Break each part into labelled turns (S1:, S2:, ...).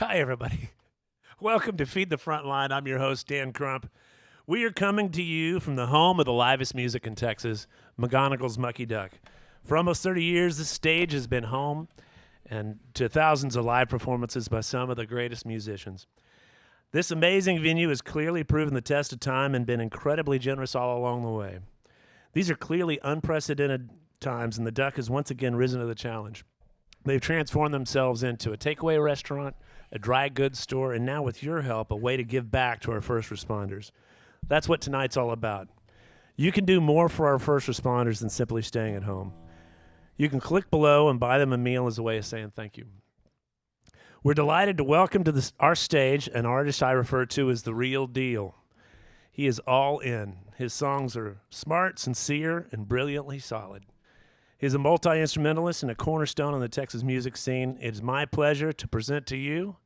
S1: Hi, everybody. Welcome to Feed the Frontline. I'm your host, Dan Crump. We are coming to you from the home of the livest music in Texas, McGonigel's Mucky Duck. For almost 30 years, this stage has been home and to thousands of live performances by some of the greatest musicians. This amazing venue has clearly proven the test of time and been incredibly generous all along the way. These are clearly unprecedented times, and the Duck has once again risen to the challenge. They've transformed themselves into a takeaway restaurant, a dry goods store, and now with your help, a way to give back to our first responders. That's what tonight's all about. You can do more for our first responders than simply staying at home. You can click below and buy them a meal as a way of saying thank you. We're delighted to welcome to our stage an artist I refer to as the real deal. He is all in. His songs are smart, sincere, and brilliantly solid. He's a multi-instrumentalist and a cornerstone on the Texas music scene. It is my pleasure to present to you,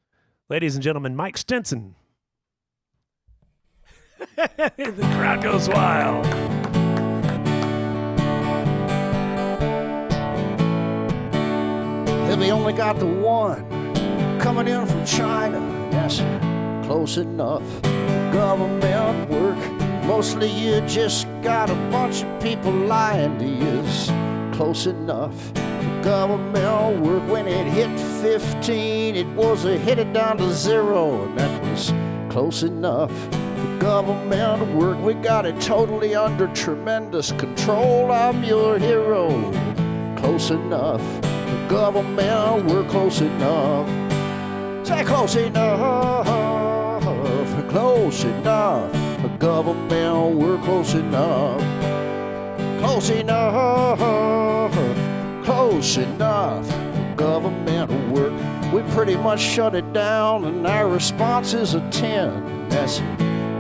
S1: ladies and gentlemen, Mike Stinson. The crowd goes wild.
S2: Yeah, they only got the one coming in from China. That's close enough. Government work. Mostly you just got a bunch of people lying to you. Close enough. Government work. When it hit 15, it was a hit it down to 0, and that was close enough. For government work, we got it totally under tremendous control. I'm your hero. Close enough. For government work, close enough. Say close enough. Close enough. For government work, close enough. Close enough, close enough for government work. We pretty much shut it down and our response is a 10. That's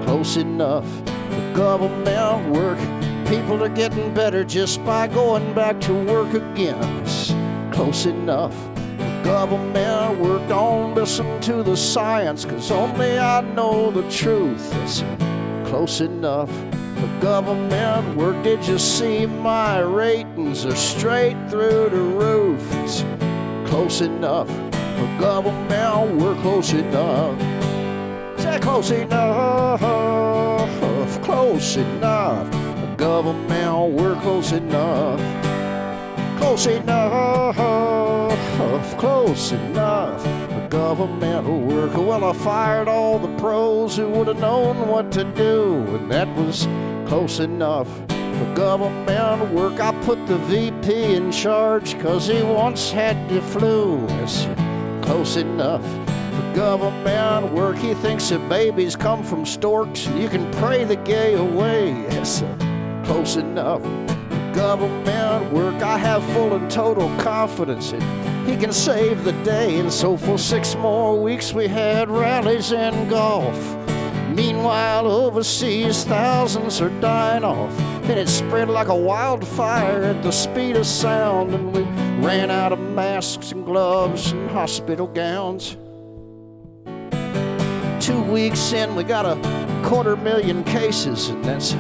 S2: close enough for government work. People are getting better just by going back to work again. It's close enough for government work. Don't listen to the science, 'cause only I know the truth. It's close enough for government work. Did you see my ratings are straight through the roof? It's close enough for government work. Close enough. Say close enough. Close enough for government work. Close enough. Close enough. Close enough for government work. Well, I fired all the pros who would have known what to do, and that was close enough for government work. I put the VP in charge 'cause he once had the flu. It's close enough for government work. He thinks that babies come from storks. You can pray the gay away. It's close enough for government work. I have full and total confidence in he can save the day. And so for 6 more weeks we had rallies and golf. Meanwhile, overseas, thousands are dying off. And it spread like a wildfire at the speed of sound. And we ran out of masks and gloves and hospital gowns. 2 weeks in, we got 250,000 cases, and that's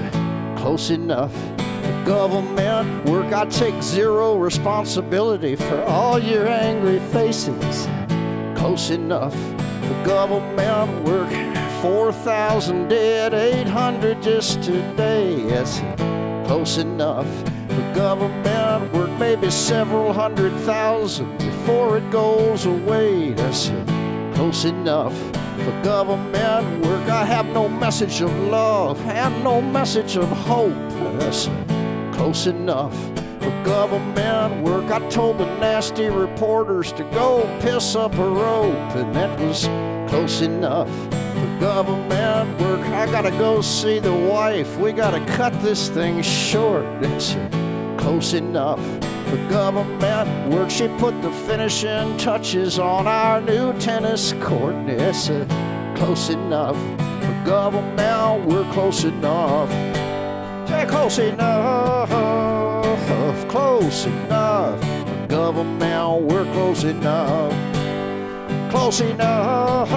S2: close enough for government work. I take zero responsibility for all your angry faces. Close enough for government work. 4,000 dead, 800 just today. That's close enough for government work. Maybe several 100,000 before it goes away. That's close enough for government work. I have no message of love and no message of hope. That's close enough for government work. I told the nasty reporters to go piss up a rope, and that was close enough for government work. I gotta go see the wife. We gotta cut this thing short. It's close enough for government work. She put the finishing touches on our new tennis court. It's close enough for government work. Close enough. Say close enough. Close enough for government work. Close enough. Close enough.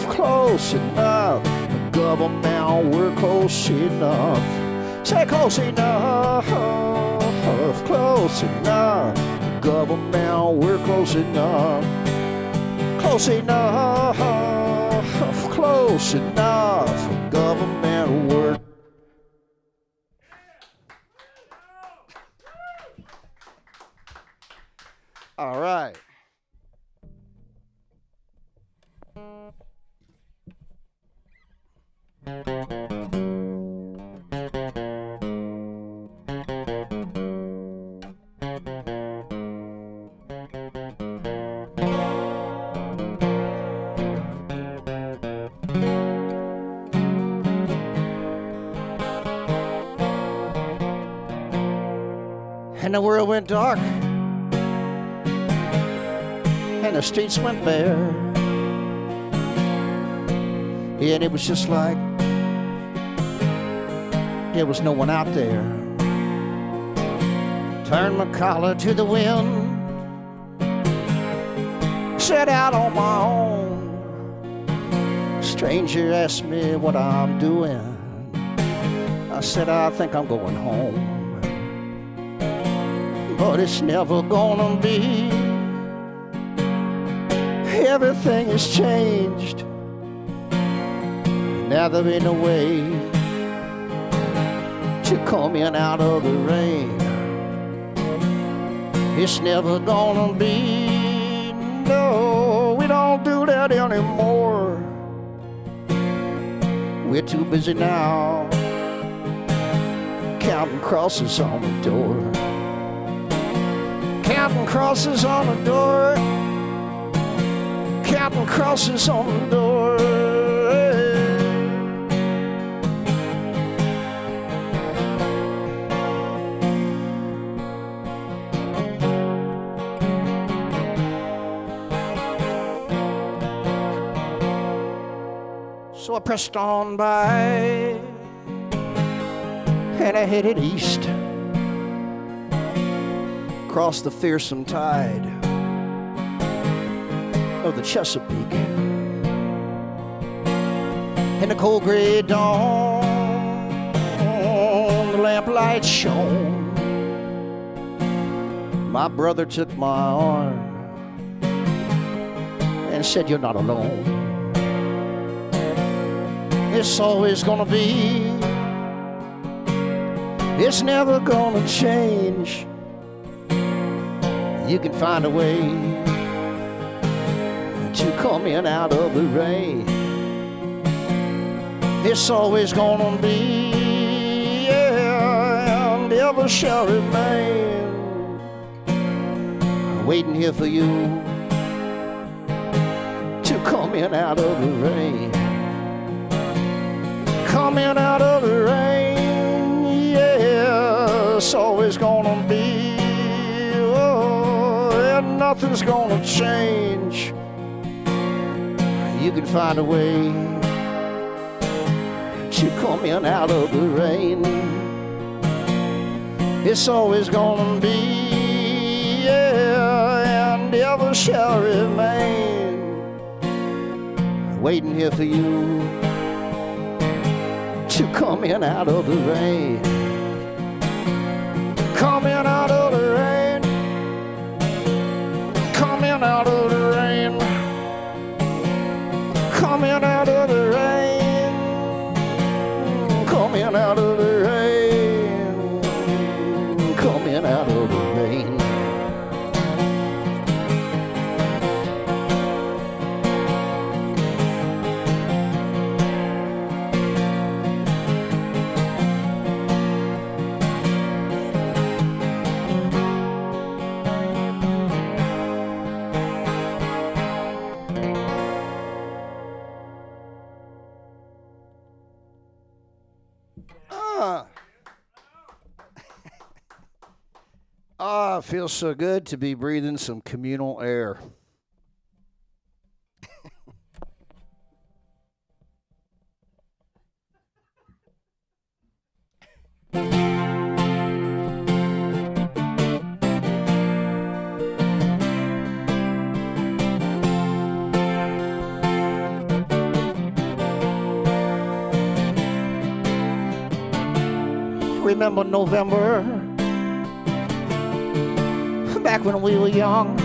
S2: Close enough for government work. Close enough. Say close enough. Close enough for government work. Close enough. close enough for government work. All right. And the world went dark, and the streets went bare, and it was just like there was no one out there. Turned my collar to the wind, set out on my own. Stranger asked me what I'm doing. I said, I think I'm going home. But it's never gonna be. Everything has changed. Now there ain't no way to come in out of the rain. It's never gonna be. No, we don't do that anymore. We're too busy now counting crosses on the door. Counting crosses on the door. Counting crosses on the door. So I pressed on by, and I headed east, across the fearsome tide of the Chesapeake. In the cold gray dawn, the lamplight shone. My brother took my arm and said, you're not alone. It's always gonna be. It's never gonna change. You can find a way to come in out of the rain. It's always gonna be, yeah, and ever shall remain. Waiting here for you to come in out of the rain. Come in out of the rain, yeah, it's always gonna be. Nothing's gonna change. You can find a way to come in out of the rain. It's always gonna be, yeah, and ever shall remain. Waiting here for you to come in out of the rain. Come in out of the rain. Come in out of the rain. Come in out of the rain. Come in out of the rain. Come in out of the rain. It feels so good to be breathing some communal air. Remember November, back when we were young,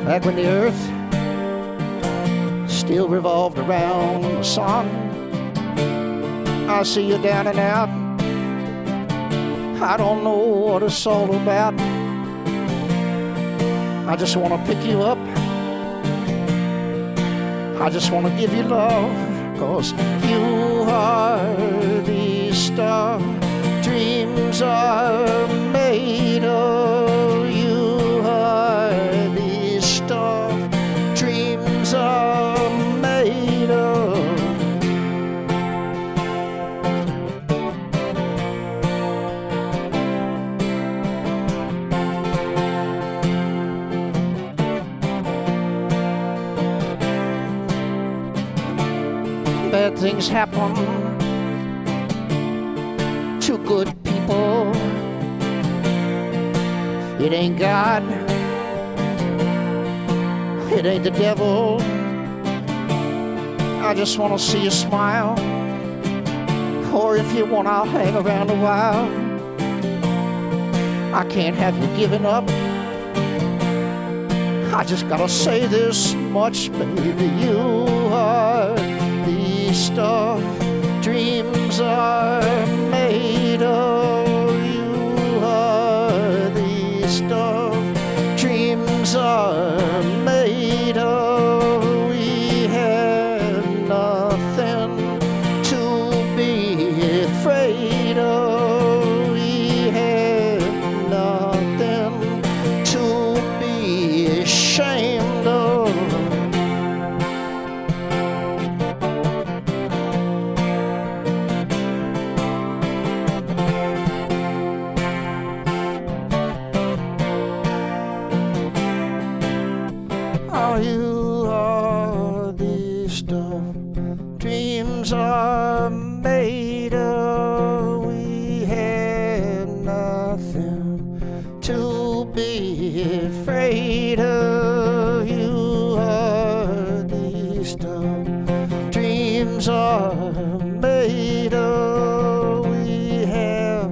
S2: Back when the earth still revolved around the sun. I see you down and out. I don't know what it's all about. I just want to pick you up. I just want to give you love, 'cause you are the stuff dreams are made of. You are the stuff dreams are made of. Bad things happen to good people. It ain't God, it ain't the devil. I just want to see you smile, or if you want, I'll hang around a while. I can't have you giving up. I just gotta say this much, baby. You are the stuff dreams are made of. You are the stuff dreams are made of. We have nothing to be afraid of. We have nothing to be ashamed of. You are the stuff dreams are made of. We have nothing to be afraid of. You are the stuff dreams are made of. We have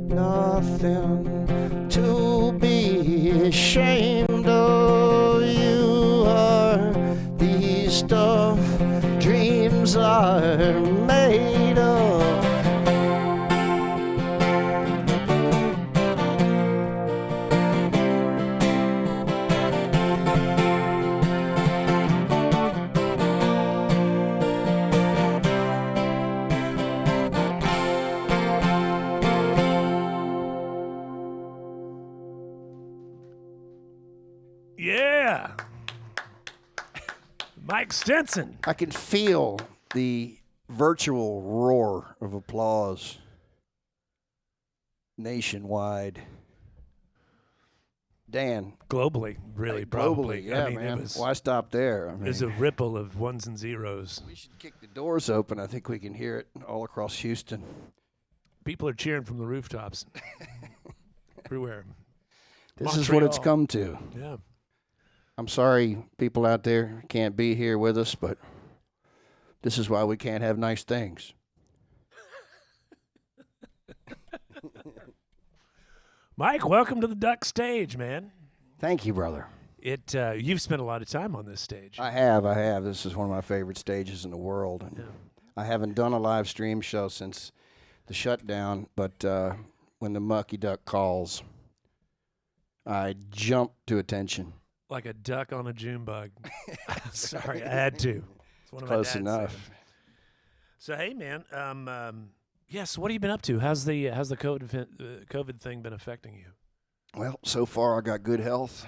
S2: nothing to be ashamed of. Stuff dreams are made of.
S1: Yeah. Mike Stinson.
S2: I can feel the virtual roar of applause nationwide. Dan.
S1: Globally, really,
S2: Globally,
S1: probably.
S2: yeah,
S1: I mean,
S2: man.
S1: It was,
S2: Why stop there? I mean,
S1: there's a ripple of ones and zeros.
S2: we should kick the doors open. I think we can hear it all across Houston.
S1: People are cheering from the rooftops. Everywhere.
S2: This is what it's
S1: Montreal.
S2: come to.
S1: Yeah.
S2: I'm sorry people out there can't be here with us, but this is why we can't have nice things.
S1: Mike, welcome to the Duck stage, man.
S2: Thank you, brother.
S1: You've spent a lot of time on this stage.
S2: I have. This is one of my favorite stages in the world. And
S1: Yeah.
S2: I haven't done a live stream show since the shutdown, but when the Mucky Duck calls, I jump to attention.
S1: Like a duck on a June bug. Sorry, I had to. It's one of my
S2: Close
S1: dad's saying.
S2: enough.
S1: So hey, man. Yes. What have you been up to? How's the COVID thing been affecting you?
S2: Well, so far I got good health.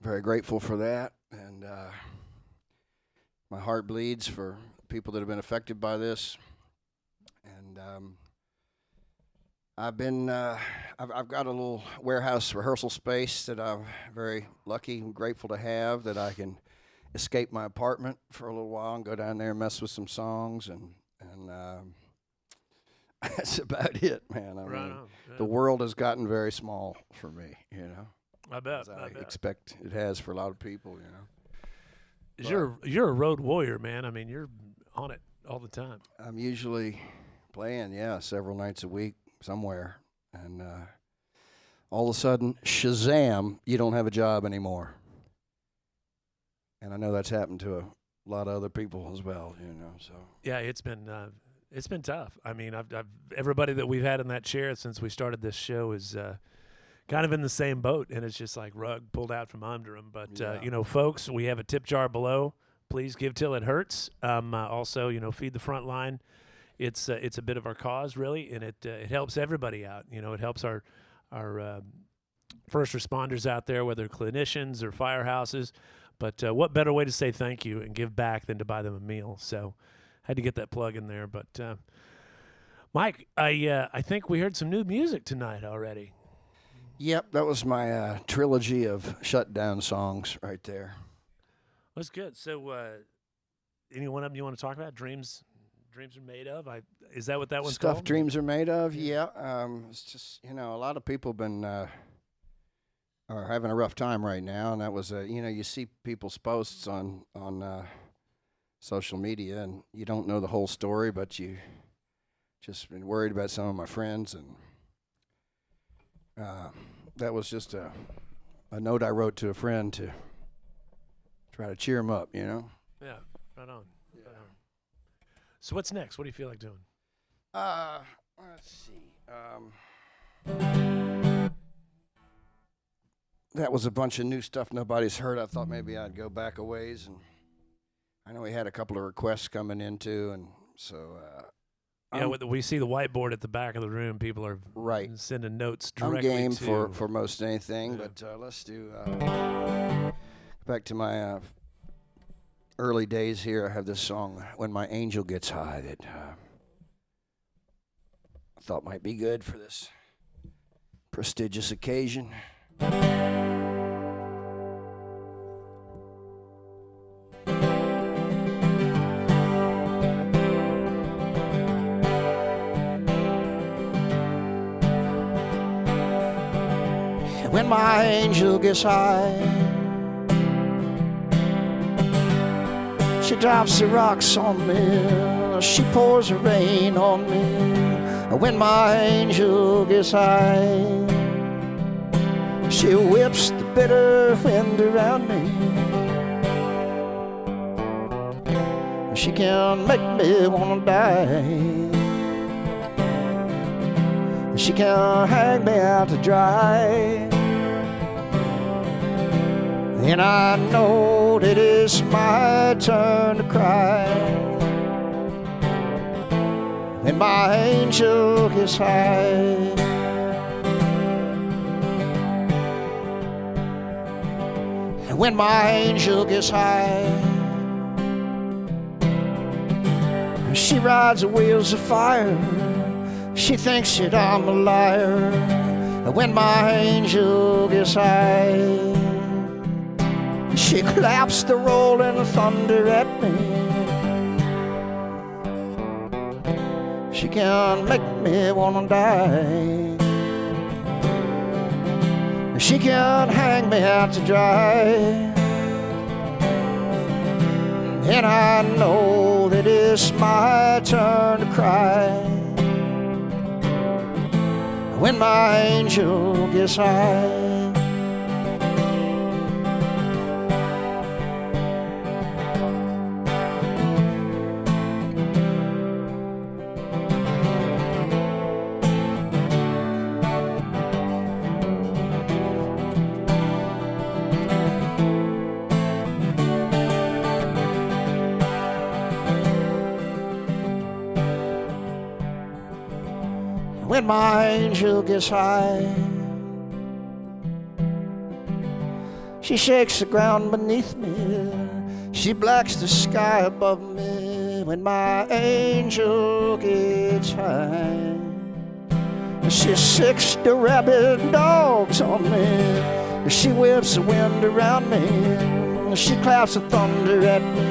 S2: Very grateful for that, and my heart bleeds for people that have been affected by this. And I've got a little warehouse rehearsal space that I'm very lucky and grateful to have, that I can escape my apartment for a little while and go down there and mess with some songs, and that's about it, man. I mean, the world has gotten very small for me, you know.
S1: I bet.
S2: As I expect it has for a lot of people, you know.
S1: You're a road warrior, man. I mean, you're on it all the time.
S2: I'm usually playing, several nights a week somewhere, and all of a sudden, Shazam! You don't have a job anymore. And I know that's happened to a lot of other people as well, so.
S1: Yeah, it's been tough. I mean, I've everybody that we've had in that chair since we started this show is kind of in the same boat, and it's just like rug pulled out from under them. But folks, we have a tip jar below. Please give till it hurts. Also, feed the front line. It's a bit of our cause, really, and it helps everybody out. It helps our first responders out there, whether clinicians or firehouses. But what better way to say thank you and give back than to buy them a meal? So had to get that plug in there. But Mike, I think we heard some new music tonight already.
S2: Yep, that was my trilogy of shutdown songs right there.
S1: That's good. So any one of them you want to talk about? Dreams are made of? Is that what that one's
S2: called?
S1: Stuff
S2: Dreams are made of, yeah. It's just, a lot of people been are having a rough time right now, and that was, you see people's posts on social media, and you don't know the whole story, but you just been worried about some of my friends, and that was just a note I wrote to a friend to try to cheer him up,
S1: Yeah, right on.
S2: Yeah.
S1: Right on. So what's next? What do you feel like doing?
S2: Let's see. That was a bunch of new stuff nobody's heard. I thought maybe I'd go back a ways, and I know we had a couple of requests coming in too, and so.
S1: We see the whiteboard at the back of the room. People are sending notes directly.
S2: I'm game for most anything, but let's do back to my early days here. I have this song, "When My Angel Gets High," that I thought might be good for this prestigious occasion. When my angel gets high, she drops the rocks on me, she pours the rain on me. When my angel gets high, she whips the bitter wind around me. She can make me wanna die. She can hang me out to dry. And I know that it's my turn to cry. When my angel gets high. And when my angel gets high, she rides the wheels of fire. She thinks that I'm a liar. And when my angel gets high, she claps the rolling thunder at me. She can make me wanna die. She can hang me out to dry. And I know that it's my turn to cry. When my angel gets high. When my angel gets high, she shakes the ground beneath me, she blacks the sky above me. When my angel gets high, she sicks the rabid dogs on me, she whips the wind around me, she claps the thunder at me,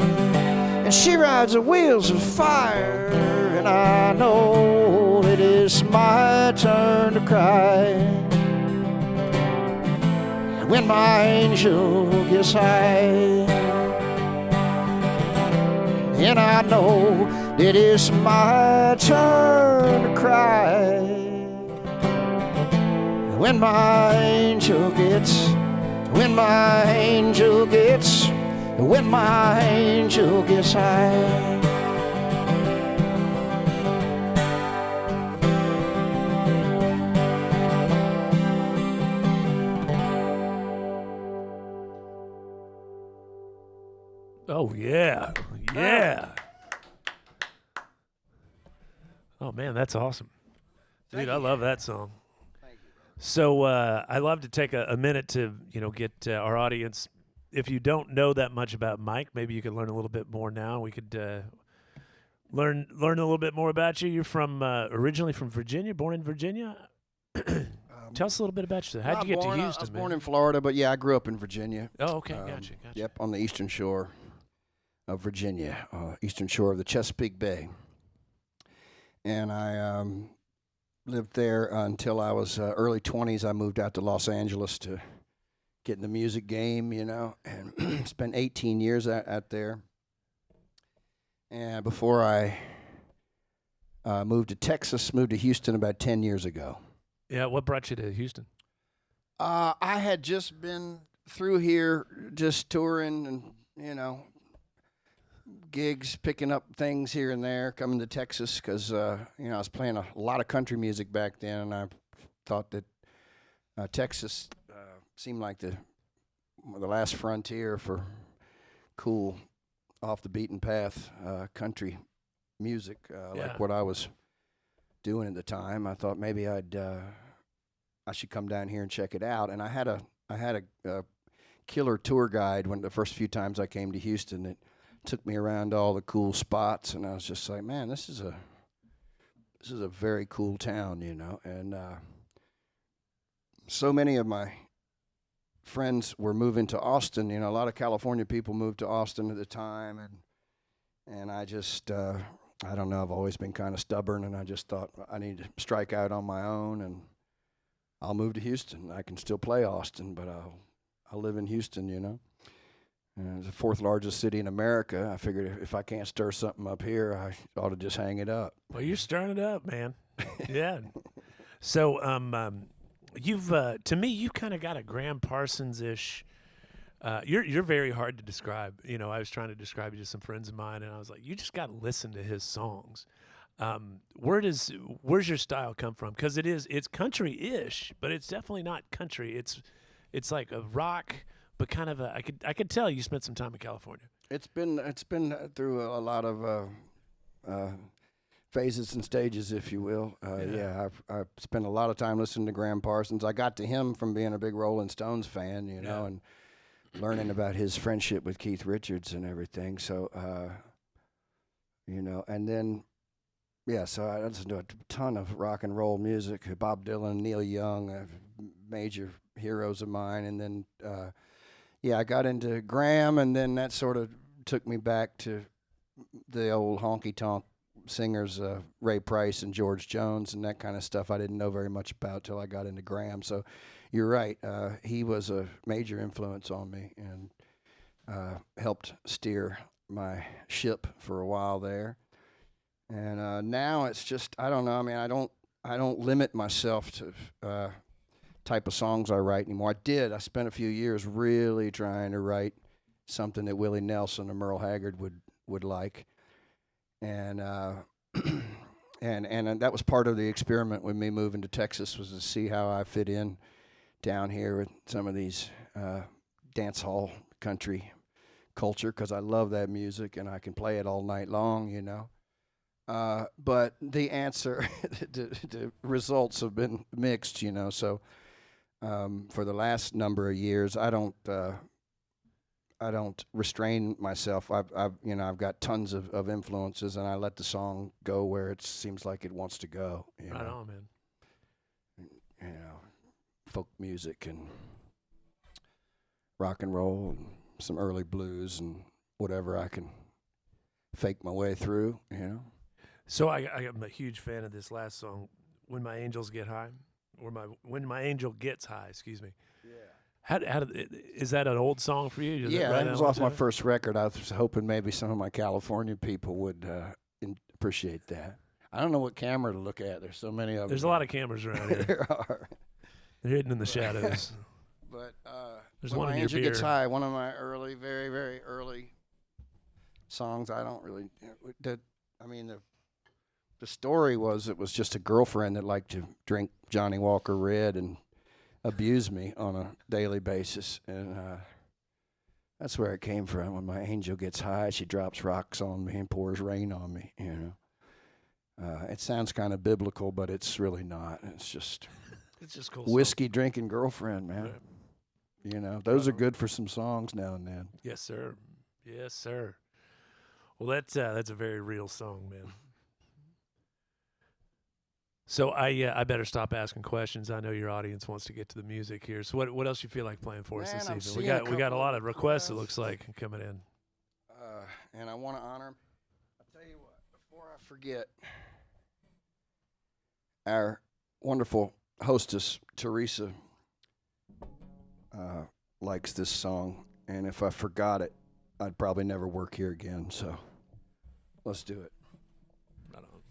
S2: and she rides the wheels of fire. And I know it is my turn to cry. When my angel gets high, and I know it is my turn to cry. When my angel gets, when my angel gets, when my angel gets high.
S1: Oh, yeah. Yeah. Oh, man, that's awesome. Dude, I love that song.
S2: Thank you, brother.
S1: So I love to take a minute to, get our audience. If you don't know that much about Mike, maybe you could learn a little bit more now. We could learn a little bit more about you. You're from originally from Virginia, born in Virginia. Tell us a little bit about yourself. How'd you get to Houston,
S2: I was
S1: man?
S2: born in Florida, but yeah, I grew up in Virginia.
S1: Oh, okay, gotcha.
S2: Yep, on the eastern shore of Virginia, eastern shore of the Chesapeake Bay. And I lived there until I was early 20s. I moved out to Los Angeles to get in the music game, and spent 18 years out there. And before I moved to Houston about 10 years ago.
S1: Yeah, what brought you to Houston?
S2: I had just been through here just touring and, gigs, picking up things here and there, coming to Texas because, I was playing a lot of country music back then, and I thought that Texas seemed like the last frontier for cool, off-the-beaten-path country music, like what I was doing at the time. I thought maybe I should come down here and check it out. And I had a killer tour guide the first few times I came to Houston that took me around all the cool spots, and I was just like, man, this is a very cool town, And so many of my friends were moving to Austin. A lot of California people moved to Austin at the time, and I just I don't know, I've always been kind of stubborn, and I just thought I need to strike out on my own, and I'll move to Houston. I can still play Austin, but I'll live in Houston, It's the fourth largest city in America. I figured if I can't stir something up here, I ought to just hang it up.
S1: Well, you're stirring it up, man. Yeah. So, you've to me, you kind of got a Graham Parsons-ish. You're very hard to describe. I was trying to describe you to some friends of mine, and I was like, you just got to listen to his songs. Where's your style come from? Because it's country-ish, but it's definitely not country. It's like a rock, but kind of I could tell you spent some time in California.
S2: It's been through a lot of phases and stages, if you will. I've spent a lot of time listening to Graham Parsons. I got to him from being a big Rolling Stones fan, and learning about his friendship with Keith Richards and everything. So, and then, so I listened to a ton of rock and roll music. Bob Dylan, Neil Young, major heroes of mine. And then, I got into Graham, and then that sort of took me back to the old honky-tonk singers, Ray Price and George Jones and that kind of stuff I didn't know very much about till I got into Graham. So you're right. He was a major influence on me and helped steer my ship for a while there. And now it's just, I don't know. I mean, I don't limit myself to type of songs I write anymore. I spent a few years really trying to write something that Willie Nelson or Merle Haggard would like. And and that was part of the experiment with me moving to Texas, was to see how I fit in down here with some of these dance hall country culture, because I love that music and I can play it all night long, But the answer, the results have been mixed, So for the last number of years, I don't restrain myself. I've got tons of influences, and I let the song go where it seems like it wants to go.
S1: Right on, man.
S2: Folk music and rock and roll and some early blues and whatever I can fake my way through,
S1: So I'm a huge fan of this last song, "When My Angels Get High," or "When My Angel Gets High." Excuse me. Yeah. Is that an old song for you?
S2: It was off my first record. I was hoping maybe some of my California people would appreciate that. I don't know what camera to look at. There's so many of them.
S1: There's a lot of cameras around here.
S2: There are.
S1: They're hidden in the shadows.
S2: But
S1: There's
S2: When
S1: one
S2: My
S1: in your
S2: Angel
S1: beer.
S2: Gets High, one of my early, very, very early songs. I don't really. The story was it was just a girlfriend that liked to drink Johnny Walker Red and abuse me on a daily basis, and that's where it came from. When my angel gets high, she drops rocks on me and pours rain on me. It sounds kind of biblical, but it's really not. It's just
S1: cool.
S2: whiskey drinking girlfriend, man.
S1: Right.
S2: Those are good for some songs now and then.
S1: Yes, sir. Yes, sir. Well, that's a very real song, man. So I better stop asking questions. I know your audience wants to get to the music here. So what else you feel like playing for us this evening? We got a lot of requests. It looks like coming in.
S2: And I want to honor them. I'll tell you what. Before I forget, our wonderful hostess Teresa likes this song, and if I forgot it, I'd probably never work here again. So let's do it.
S1: Right on.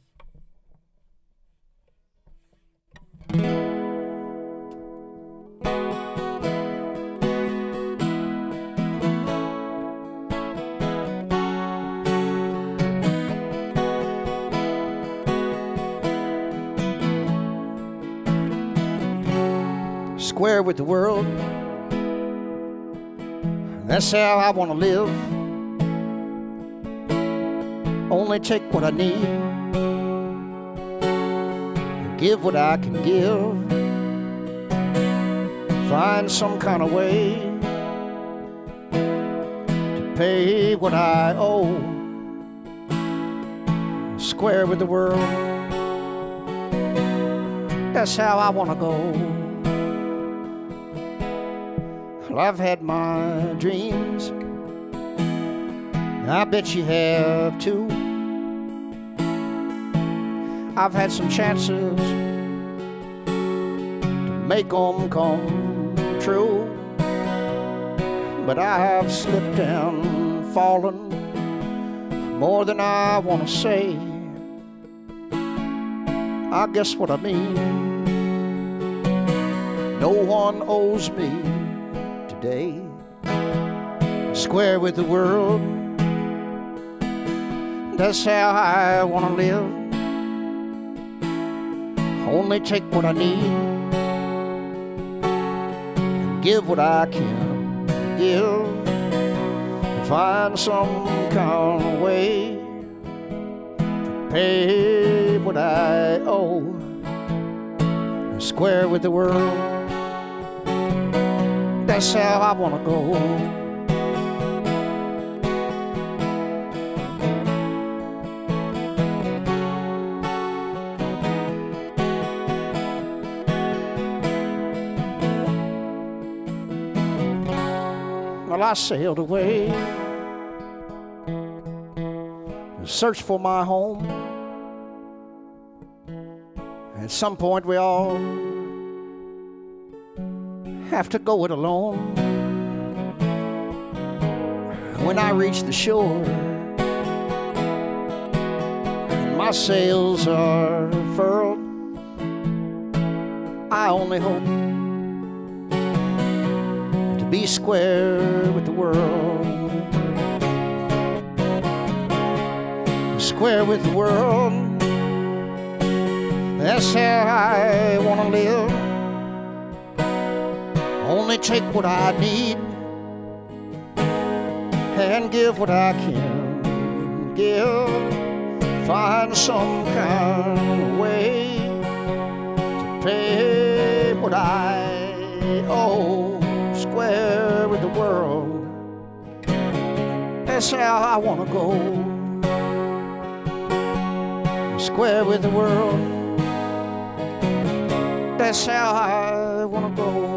S2: Square with the world, that's how I want to live. Only take what I need and give what I can give. Find some kind of way to pay what I owe. Square with the world, that's how I want to go. Well, I've had my dreams, I bet you have too. I've had some chances to make them come true, but I have slipped and fallen more than I want to say. I guess what I mean, no one owes me today. Square with the world, that's how I want to live. Only take what I need and give what I can give. Find some kind of way to pay what I owe. Square with the world, that's how I want to go. Well, I sailed away to search for my home. At some point we all have to go it alone. When I reach the shore and my sails are furled, I only hope to be square with the world. Square with the world, that's how I want to live. Only take what I need and give what I can give. Find some kind of way to pay what I owe. Square with the world, that's how I want to go. Square with the world, that's how I want to go.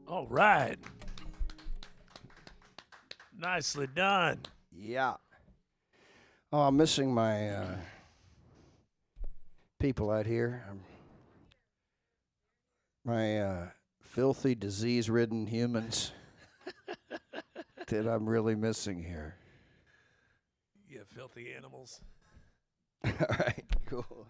S1: All right. Nicely done.
S2: Yeah. Oh, I'm missing my people out here. my filthy, disease-ridden humans that I'm really missing here.
S1: Yeah, filthy animals.
S2: All right, cool.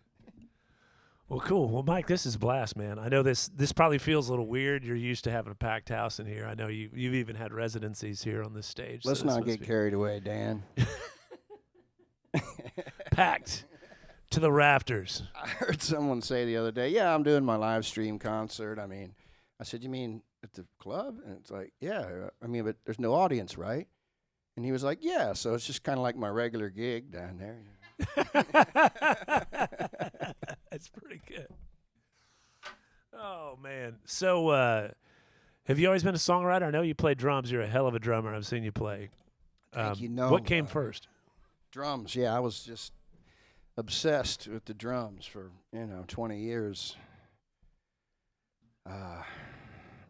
S1: Well, cool. Well, Mike, this is a blast, man. I know this probably feels a little weird. You're used to having a packed house in here. I know you've even had residencies here on this stage.
S2: Let's
S1: so this
S2: not
S1: must
S2: get carried away, Dan.
S1: packed to the rafters.
S2: I heard someone say the other day, yeah, I'm doing my live stream concert. I mean, I said, you mean at the club? And it's like, yeah, I mean, but there's no audience, right? And he was like, yeah, so it's just kind of like my regular gig down there.
S1: That's pretty good. Oh, man. So have you always been a songwriter? I know you play drums. You're a hell of a drummer. I've seen you play. What came first?
S2: Drums, yeah. I was just obsessed with the drums for, 20 years.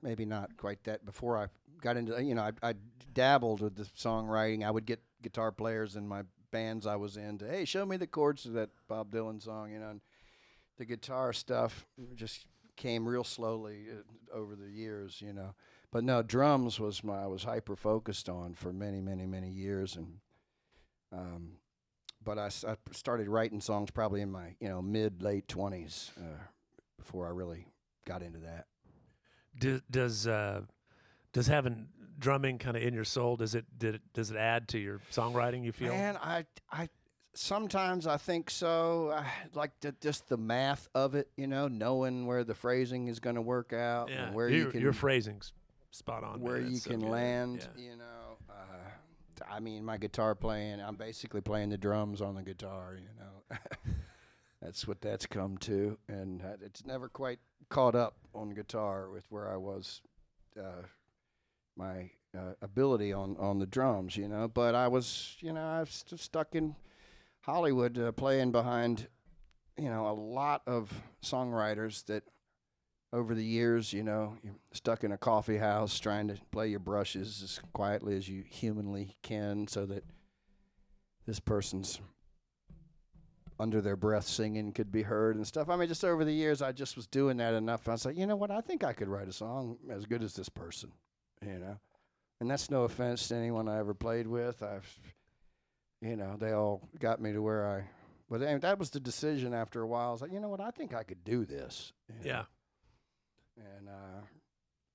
S2: Maybe not quite that. Before I got into, I dabbled with the songwriting. I would get guitar players in my bands I was in to, hey, show me the chords to that Bob Dylan song, and the guitar stuff just came real slowly over the years, But no, drums was I was hyper focused on for many, many, many years, and but I started writing songs probably in my mid late 20s before I really got into that.
S1: Does having drumming kind of in your soul, does it add to your songwriting, you feel?
S2: Man, I sometimes I think so. I like just the math of it, knowing where the phrasing is going to work out,
S1: Yeah,
S2: and where
S1: your phrasing's spot on.
S2: Where
S1: man.
S2: you
S1: so
S2: can
S1: good.
S2: land,
S1: Yeah.
S2: I mean, my guitar playing, I'm basically playing the drums on the guitar, That's what that's come to, and it's never quite caught up on guitar with where I was, my ability on the drums, But I was, I was stuck in Hollywood playing behind, a lot of songwriters that over the years, you're stuck in a coffee house trying to play your brushes as quietly as you humanly can so that this person's under their breath singing could be heard and stuff. I mean, just over the years, I just was doing that enough. I was like, you know what? I think I could write a song as good as this person, And that's no offense to anyone I ever played with. They all got me to where but that was the decision after a while. I was like, you know what? I think I could do this.
S1: Yeah.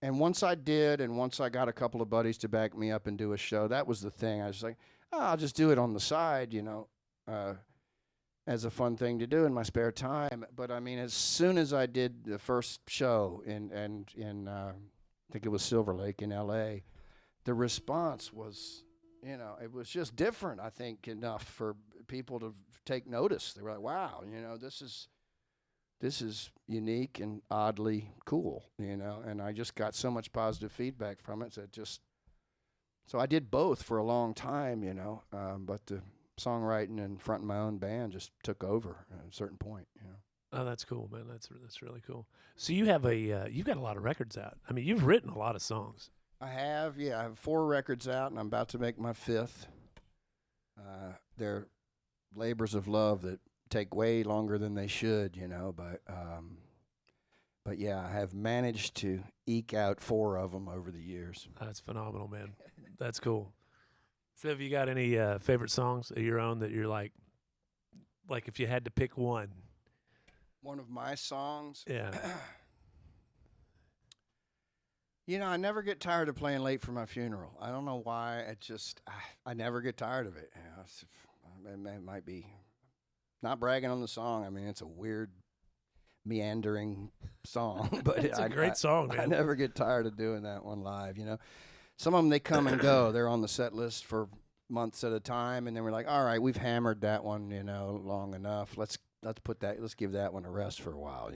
S2: And once I did, and once I got a couple of buddies to back me up and do a show, that was the thing. I was like, I'll just do it on the side, as a fun thing to do in my spare time. But I mean, as soon as I did the first show in I think it was Silver Lake in L.A., the response was, it was just different. I think enough for people to take notice. They were like, wow, this is unique and oddly cool, and I just got so much positive feedback from it. So I did both for a long time, but the songwriting and fronting my own band just took over at a certain point,
S1: Oh, that's cool, man. That's really cool. So you have you've got a lot of records out. I mean, you've written a lot of songs.
S2: I have 4 records out, and I'm about to make my 5th. They're labors of love that take way longer than they should, but yeah, I have managed to eke out 4 of them over the years.
S1: That's phenomenal, man. That's cool. So have you got any favorite songs of your own that you're like if you had to pick one?
S2: One of my songs?
S1: Yeah.
S2: I never get tired of playing Late for My Funeral. I don't know why. I never get tired of it. It might be not bragging on the song. I mean, it's a weird, meandering song, but
S1: it's a great song, man.
S2: I never get tired of doing that one live. Some of them, they come and go. They're on the set list for months at a time, and then we're like, all right, we've hammered that one, long enough. Let's give that one a rest for a while,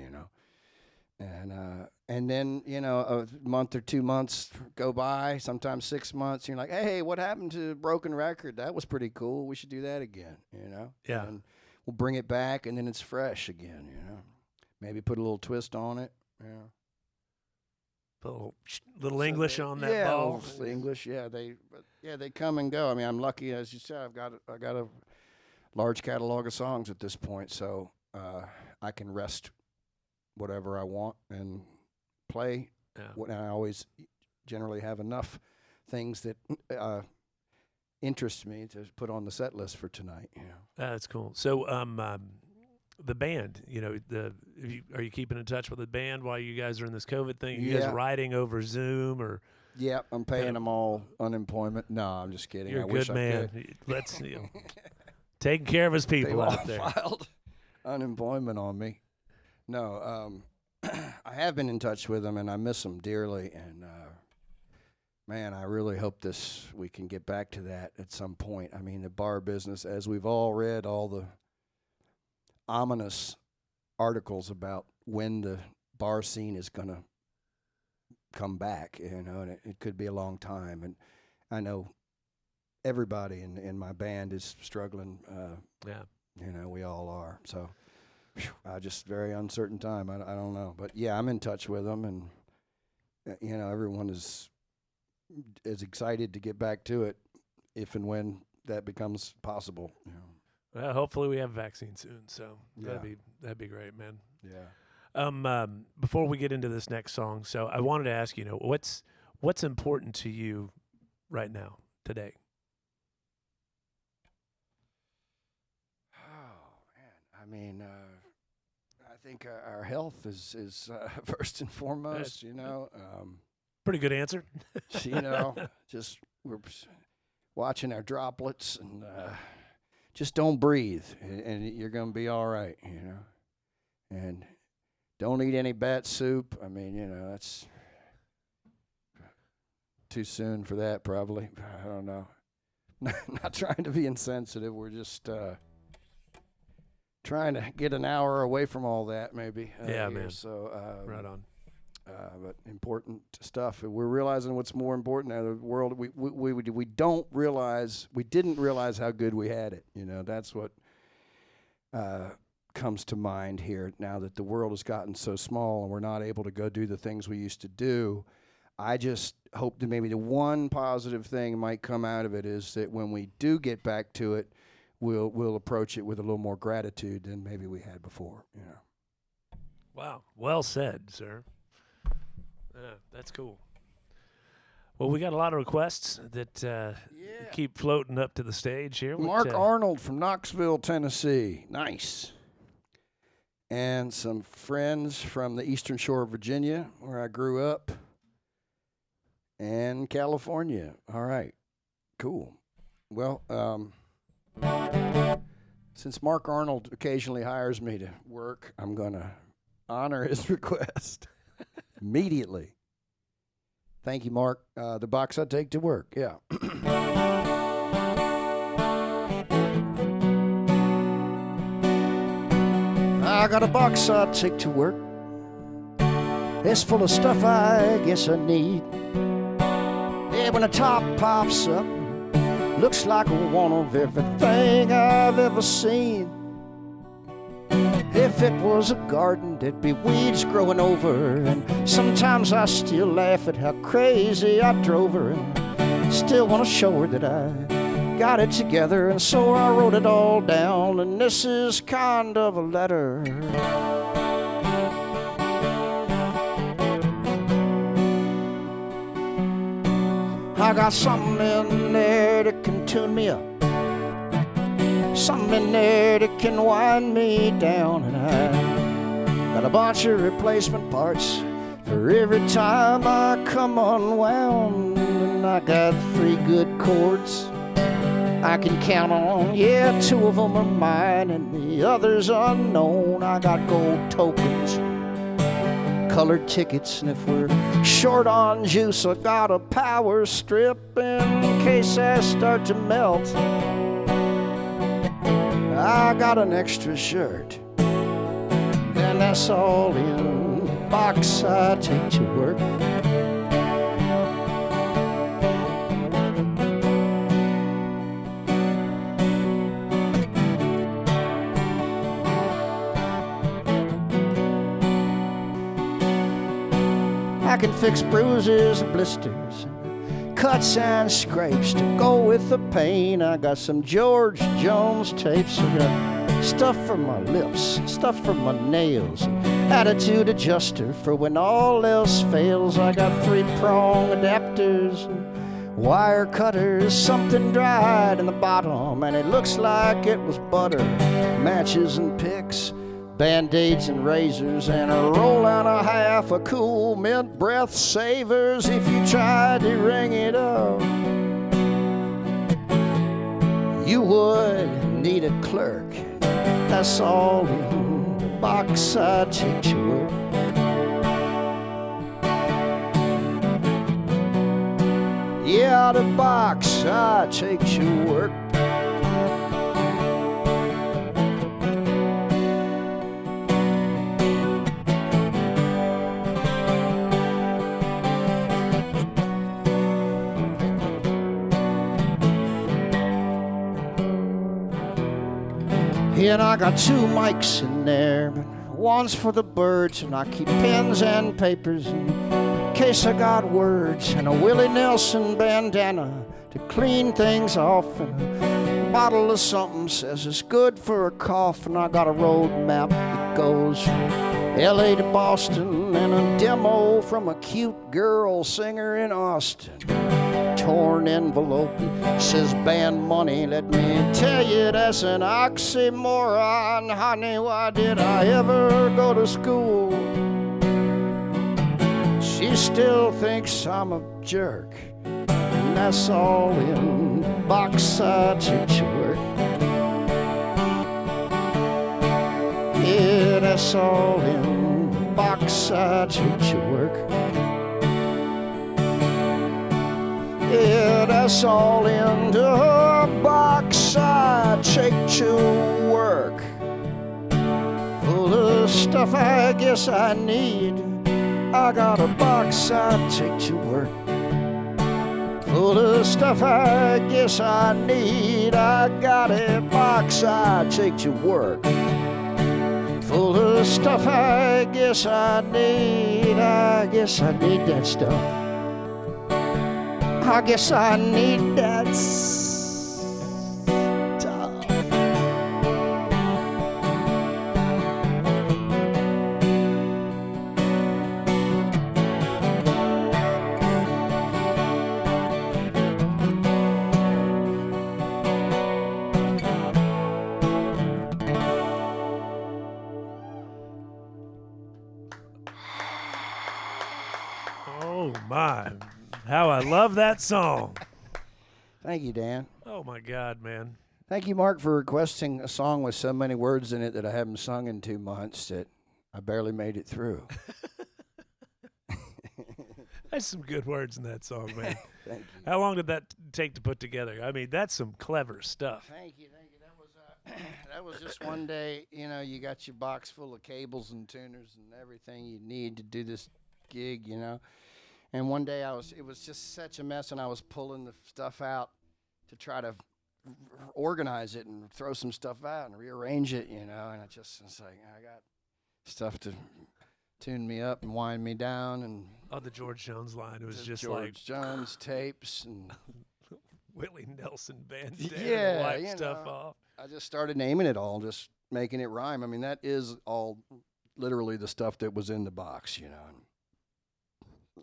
S2: And then, a month or 2 months go by, sometimes 6 months. You're like, hey, what happened to Broken Record? That was pretty cool. We should do that again,
S1: Yeah.
S2: And we'll bring it back, and then it's fresh again, Maybe put a little twist on it,
S1: Put a little English on that
S2: yeah,
S1: ball.
S2: Little English, yeah. They come and go. I mean, I'm lucky, as you said. I got a large catalog of songs at this point, so I can rest whatever I want and play.
S1: Yeah.
S2: When I always generally have enough things that interest me to put on the set list for tonight. You know.
S1: That's cool. So, the band, you know, are you keeping in touch with the band while you guys are in this COVID thing? Are you guys writing over Zoom or?
S2: Yeah, I'm paying them all unemployment. No, I'm just kidding.
S1: You're
S2: I
S1: a
S2: wish
S1: good
S2: I
S1: man.
S2: could.
S1: Let's taking care of his people
S2: They've
S1: out
S2: all
S1: there.
S2: filed unemployment on me. No, I have been in touch with them, and I miss them dearly. And man, I really hope we can get back to that at some point. I mean, the bar business, as we've all read, all the ominous articles about when the bar scene is going to come back, you know, and it could be a long time. And I know everybody in my band is struggling. You know, we all are. So, just very uncertain time. I don't know. But, yeah, I'm in touch with them. And, you know, everyone is excited to get back to it if and when that becomes possible. You know.
S1: Well, hopefully we have a vaccine soon. So
S2: Yeah.
S1: that'd be great, man.
S2: Yeah.
S1: Before we get into this next song, so I wanted to ask, you know, what's important to you right now, today?
S2: Oh, man. I mean, I think our health is first and foremost, you know.
S1: Pretty good answer.
S2: You know, just we're watching our droplets and just don't breathe, and you're going to be all right, you know. And don't eat any bat soup. I mean, you know, that's too soon for that, probably. I don't know. Not trying to be insensitive. We're just trying to get an hour away from all that, maybe.
S1: Yeah, man.
S2: So,
S1: right on.
S2: But important stuff. We're realizing what's more important out of the world. We didn't realize how good we had it. You know, that's what comes to mind here now that the world has gotten so small and we're not able to go do the things we used to do. I just hope that maybe the one positive thing might come out of it is that when we do get back to it, we'll approach it with a little more gratitude than maybe we had before. You know.
S1: Wow. Well said, sir. That's cool. Well, we got a lot of requests that keep floating up to the stage here.
S2: Mark Arnold from Knoxville, Tennessee. Nice. And some friends from the Eastern Shore of Virginia, where I grew up, and California. All right. Cool. Well, since Mark Arnold occasionally hires me to work, I'm going to honor his request. Immediately. Thank you, Mark. The box I take to work. Yeah. I got a box I take to work. It's full of stuff I guess I need. Yeah, when the top pops up, looks like one of everything I've ever seen. If it was a garden, there'd be weeds growing over. And sometimes I still laugh at how crazy I drove her. And still want to show her that I got it together. And so I wrote it all down. And this is kind of a letter. I got something in there that can tune me up. Something in there that can wind me down. And I got a bunch of replacement parts for every time I come unwound. And I got 3 good chords I can count on. Yeah, 2 of them are mine and the other's unknown. I got gold tokens, colored tickets, and if we're short on juice, I got a power strip in case I start to melt. I got an extra shirt, and that's all in the box I take to work. I can fix bruises and blisters, cuts and scrapes to go with the pain. I got some George Jones tapes. I got stuff for my lips, stuff for my nails, attitude adjuster for when all else fails. I got 3-prong adapters, wire cutters, something dried in the bottom, and it looks like it was butter. Matches and picks, Band-Aids and razors, and a roll and a half of cool mint breath savers. If you tried to ring it up, you would need a clerk. That's all in the box I take to work. Yeah, the box I take to work. And I got 2 mics in there, but one's for the birds, and I keep pens and papers in case I got words, and a Willie Nelson bandana to clean things off, and a bottle of something says it's good for a cough, and I got a road map that goes from L.A. to Boston, and a demo from a cute girl singer in Austin. Torn envelope says band money. Let me tell you, that's an oxymoron, honey. Why did I ever go to school? She still thinks I'm a jerk, and that's all in the box I take to work. Yeah, that's all in the box I take to work. Yeah, that's all in the box I take to work. Full of stuff I guess I need. I got a box I take to work. Full of stuff I guess I need. I got a box I take to work. Full of stuff I guess I need. I guess I need that stuff. I guess I need that stuff.
S1: Oh, my. How I love that song.
S2: Thank you, Dan.
S1: Oh, my God, man.
S2: Thank you, Mark, for requesting a song with so many words in it that I haven't sung in 2 months that I barely made it through.
S1: There's some good words in that song, man.
S2: Thank you.
S1: How long did that take to put together? I mean, that's some clever stuff.
S2: Thank you. That was just one day. You know, you got your box full of cables and tuners and everything you need to do this gig, you know. And one day it was just such a mess, and I was pulling the stuff out to try to organize it and throw some stuff out and rearrange it, you know. And it's like, I got stuff to tune me up and wind me down. And
S1: Oh, the George Jones line. It was just
S2: George
S1: like
S2: Jones tapes and
S1: Willie Nelson band.
S2: Yeah,
S1: wipe
S2: you
S1: stuff
S2: know.
S1: off.
S2: I just started naming it all, just making it rhyme. I mean, that is all literally the stuff that was in the box, you know.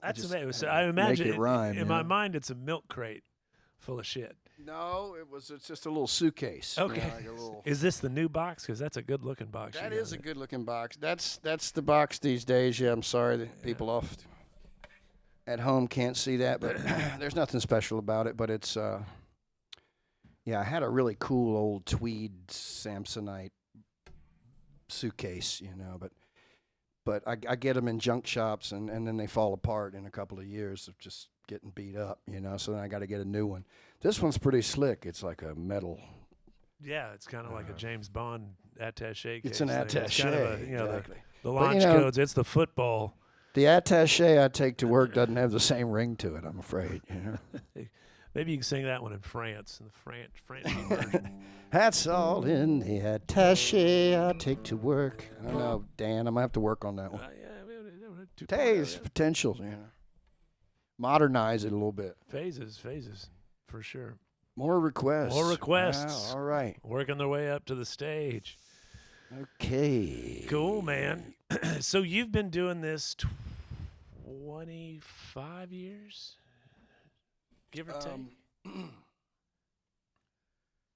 S1: That's
S2: just
S1: amazing. So
S2: had
S1: I
S2: to
S1: imagine
S2: make it rhyme,
S1: in
S2: you
S1: my
S2: know?
S1: mind, it's a milk crate full of shit.
S2: No, it's just a little suitcase. you know,
S1: Okay.
S2: like a little.
S1: Is this the new box? Because that's a good looking box.
S2: That
S1: you
S2: is a
S1: got.
S2: good-looking box. That's the box these days. Yeah, I'm sorry that people off at home can't see that, but there's nothing special about it. But it's yeah, I had a really cool old tweed Samsonite suitcase, you know, but I get them in junk shops and then they fall apart in a couple of years of just getting beat up, you know. So then I got to get a new one. This one's pretty slick. It's like a metal.
S1: Yeah, it's kind of like a James Bond attaché case.
S2: It's an
S1: thing.
S2: attaché.
S1: It's kind of a, you know,
S2: exactly.
S1: the
S2: But,
S1: launch
S2: you know,
S1: codes. It's the football.
S2: The attaché I take to work doesn't have the same ring to it, I'm afraid. You know.
S1: Maybe you can sing that one in France, in the French version.
S2: That's all in the attaché I take to work. I don't know, Dan. I'm gonna have to work on that one. There's potential, you know. Modernize it a little bit.
S1: Phases, for sure.
S2: More requests.
S1: More requests.
S2: Wow, all right.
S1: Working their way up to the stage.
S2: Okay.
S1: Cool, man. So you've been doing this 25 years, give or take.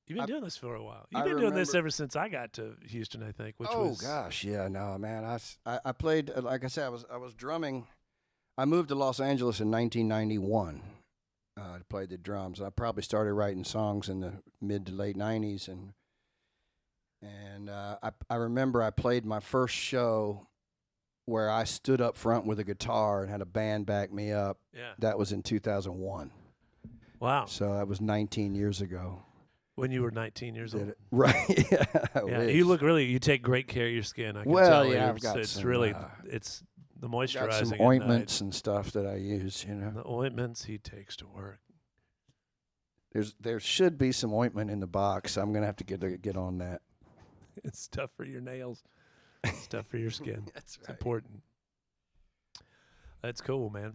S1: You've been doing this for a while. You've been doing this ever since I got to Houston, I think. Which was
S2: gosh, yeah, no, man. I played, like I said, I was drumming. I moved to Los Angeles in 1991. I played the drums. I probably started writing songs in the mid to late 90s, and I remember I played my first show where I stood up front with a guitar and had a band back me up.
S1: Yeah.
S2: That was in 2001.
S1: Wow.
S2: So that was 19 years ago.
S1: When you were 19 years old.
S2: Right.
S1: Yeah. You look you take great care of your skin. I can
S2: well,
S1: tell.
S2: yeah, I've got
S1: it's
S2: some,
S1: really, it's the moisturizing.
S2: Got some ointments and stuff that I use, you know.
S1: The ointments he takes to work.
S2: There should be some ointment in the box. I'm gonna have to get on that.
S1: It's stuff for your nails. Stuff for your skin.
S2: That's right.
S1: It's important. That's cool, man.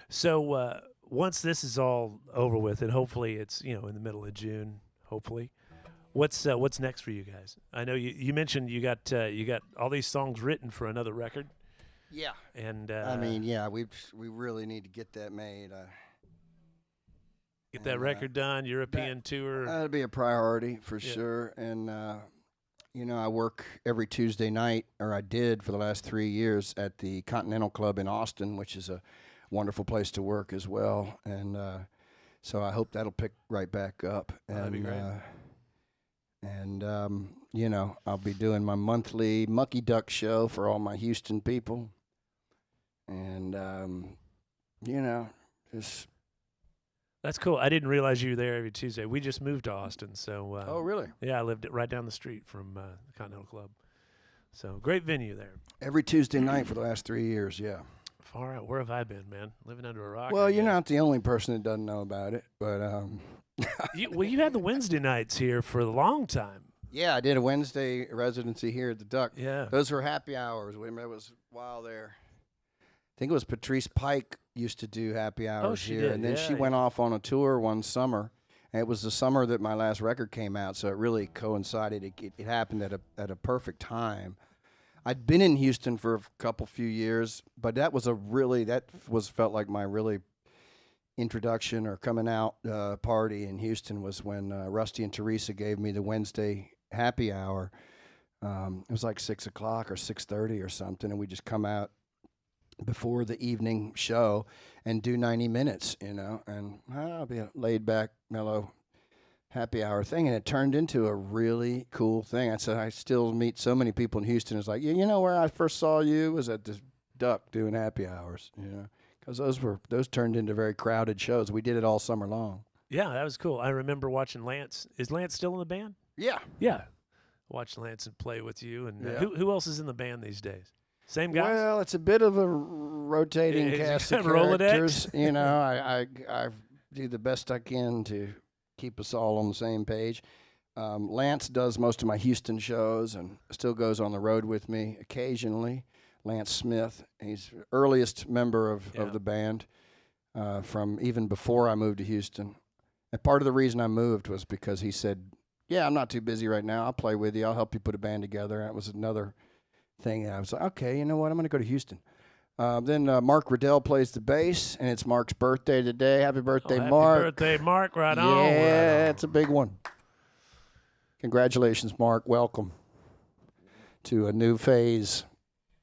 S1: So once this is all over with, and hopefully it's in the middle of June, hopefully, what's next for you guys? I know you mentioned you got all these songs written for another record.
S2: Yeah.
S1: And
S2: I mean, yeah, we really need to get that made.
S1: Get that record done, European tour.
S2: That'll be a priority for sure. And I work every Tuesday night, or I did for the last 3 years, at the Continental Club in Austin, which is a wonderful place to work as well. And so I hope that'll pick right back up. And,
S1: that'd be great.
S2: I'll be doing my monthly Mucky Duck show for all my Houston people. And, just...
S1: That's cool. I didn't realize you were there every Tuesday. We just moved to Austin, so.
S2: Oh, really?
S1: Yeah, I lived right down the street from the Continental Club. So great venue there.
S2: Every Tuesday night for the last 3 years, yeah.
S1: Far out. Where have I been, man? Living under a rock.
S2: Well, you're not the only person that doesn't know about it, but
S1: you had the Wednesday nights here for a long time.
S2: Yeah, I did a Wednesday residency here at the Duck.
S1: Yeah.
S2: Those were happy hours. It was while there. I think it was Patrice Pike used to do happy hours here,
S1: did.
S2: and then she
S1: Yeah.
S2: went off on a tour one summer. And it was the summer that my last record came out, so it really coincided. It happened at a perfect time. I'd been in Houston for a few years, but felt like my really introduction or coming out party in Houston was when Rusty and Teresa gave me the Wednesday happy hour. It was like 6 o'clock or 6:30 or something, and we just come out before the evening show and do 90 minutes, and I'll be a laid back, mellow happy hour thing, and it turned into a really cool thing. I said, I still meet so many people in Houston. It's like, where I first saw you was at this Duck doing happy hours, because those turned into very crowded shows. We did it all summer long.
S1: Yeah, that was cool. I remember watching Lance. Is Lance still in the band?
S2: Yeah.
S1: Yeah. Watch Lance and play with you. And
S2: Yeah.
S1: who else is in the band these days? Same guys?
S2: Well, it's a bit of a rotating cast of
S1: Rolodex?
S2: characters. I do the best I can to keep us all on the same page. Lance does most of my Houston shows and still goes on the road with me occasionally. Lance Smith, he's the earliest member of the band from even before I moved to Houston. And part of the reason I moved was because he said, yeah, I'm not too busy right now. I'll play with you. I'll help you put a band together. And that was another thing. And I was like, okay, you know what? I'm going to go to Houston. Then Mark Riddell plays the bass, and it's Mark's birthday today. Happy birthday, Mark.
S1: Happy birthday, Mark. Right on.
S2: Yeah, it's a big one. Congratulations, Mark. Welcome to a new phase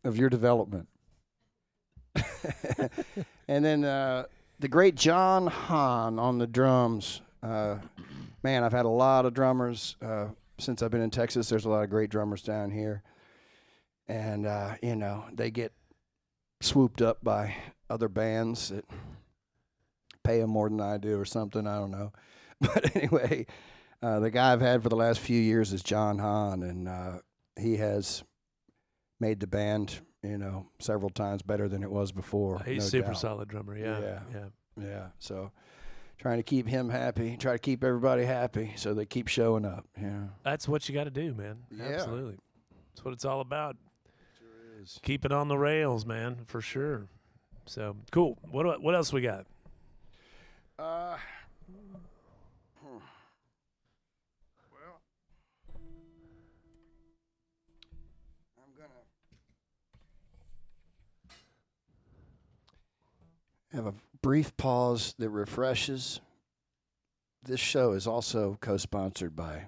S2: of your development. And then the great John Hahn on the drums. Man, I've had a lot of drummers since I've been in Texas. There's a lot of great drummers down here. And, they get swooped up by other bands that pay them more than I do or something. I don't know. But anyway, the guy I've had for the last few years is John Hahn, and he has made the band, several times better than it was before.
S1: He's
S2: no
S1: super
S2: doubt.
S1: solid drummer. Yeah.
S2: So trying to keep him happy, try to keep everybody happy so they keep showing up. Yeah.
S1: That's what you got to do, man.
S2: Yeah.
S1: Absolutely. That's what it's all about.
S2: Sure is.
S1: Keep it on the rails, man, for sure. So, cool. What else we got?
S2: Well, I'm gonna Have a brief pause that refreshes. This show is also co-sponsored by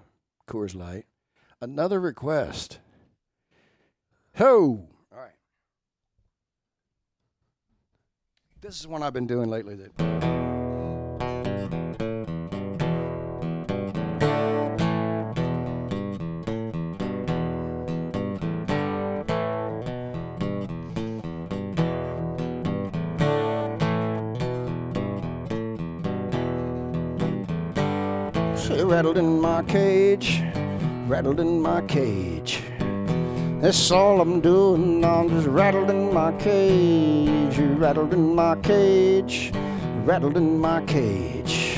S2: Coors Light. Another request. Ho! All right. This is one I've been doing lately. Rattled in my cage, rattled in my cage. That's all I'm doing, I'm just rattled in my cage, rattled in my cage, rattled in my cage.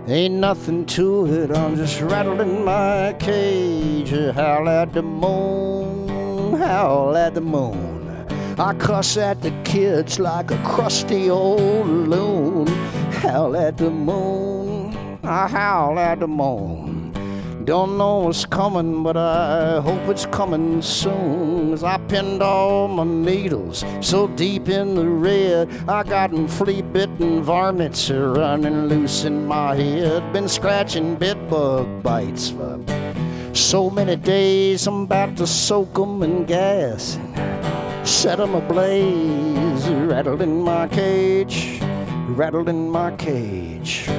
S2: Ain't nothing to it, I'm just rattled in my cage. Howl at the moon, howl at the moon. I cuss at the kids like a crusty old loon. Howl at the moon, I howl at the moon. Don't know what's coming, but I hope it's coming soon. 'Cause I pinned all my needles so deep in the red, I got flea-bitten varmints running loose in my head. Been scratching bed bug bites for so many days, I'm about to soak 'em in gas and set 'em ablaze. Rattled in my cage, rattled in my cage.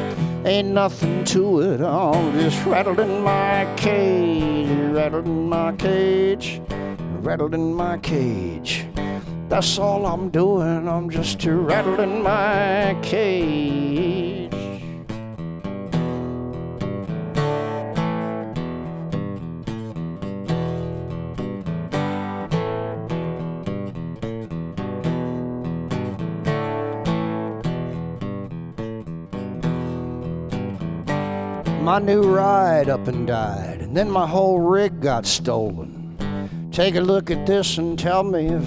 S2: Ain't nothing to it, I'm just rattled in my cage, rattled in my cage, rattled in my cage. That's all I'm doing, I'm just rattled in my cage. My new ride up and died, and then my whole rig got stolen. Take a look at this and tell me if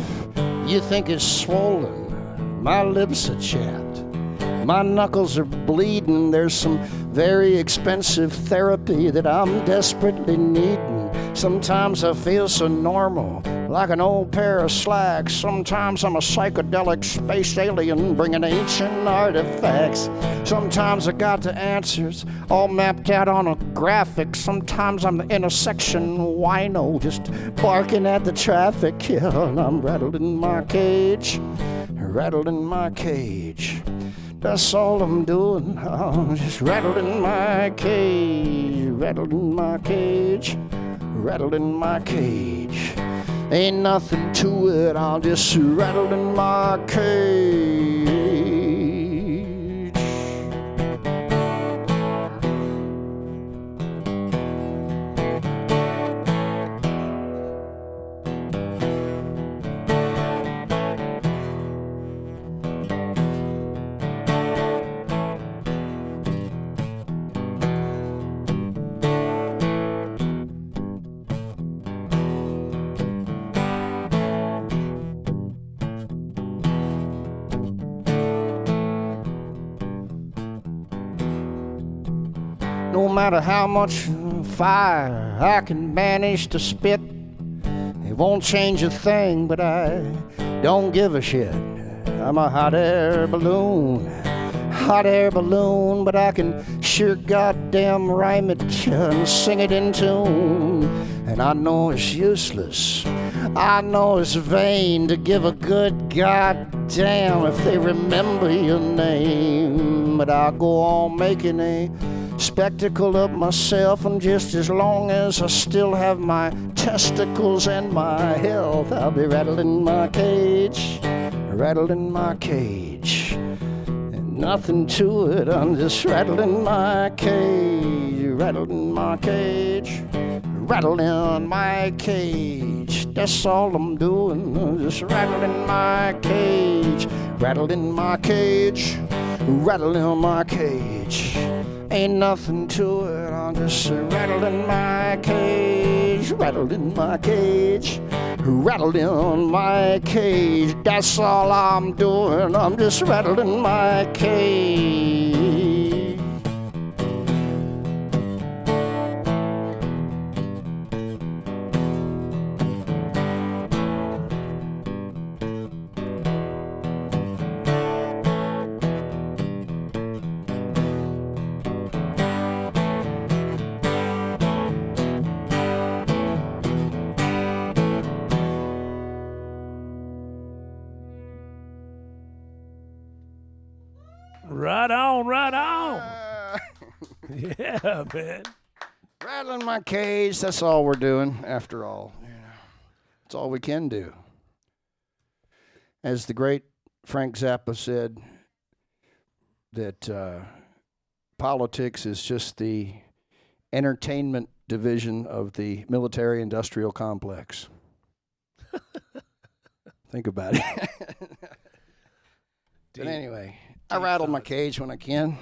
S2: you think it's swollen. My lips are chapped, my knuckles are bleeding. There's some very expensive therapy that I'm desperately needing. Sometimes I feel so normal, like an old pair of slacks. Sometimes I'm a psychedelic space alien bringing ancient artifacts. Sometimes I got the answers all mapped out on a graphic. Sometimes I'm the intersection wino just barking at the traffic. Yeah, and I'm rattled in my cage, rattled in my cage. That's all I'm doing, I'm just rattled in my cage, rattled in my cage, rattled in my cage. Ain't nothing to it, I'm just rattled in my cage. No matter how much fire I can manage to spit, it won't change a thing, but I don't give a shit. I'm a hot air balloon, but I can sure goddamn rhyme it and sing it in tune. And I know it's useless, I know it's vain to give a good goddamn if they remember your name. But I'll go on making a spectacle of myself, and just as long as I still have my testicles and my health, I'll be rattled in my cage, rattled in my cage. And nothing to it, I'm just rattled in my cage, rattled in my cage, rattled in my cage. That's all I'm doing, I'm just rattled in my cage, rattled in my cage, rattled in my cage. Ain't nothing to it, I'm just rattled in my cage, rattled in my cage, rattled in my cage. That's all I'm doing, I'm just rattled in my cage.
S1: Right on, right on. Yeah, man.
S2: Rattling my cage, that's all we're doing, after all. That's all we can do. As the great Frank Zappa said, that politics is just the entertainment division of the military-industrial complex. Think about it. But anyway, I rattle my cage when I can.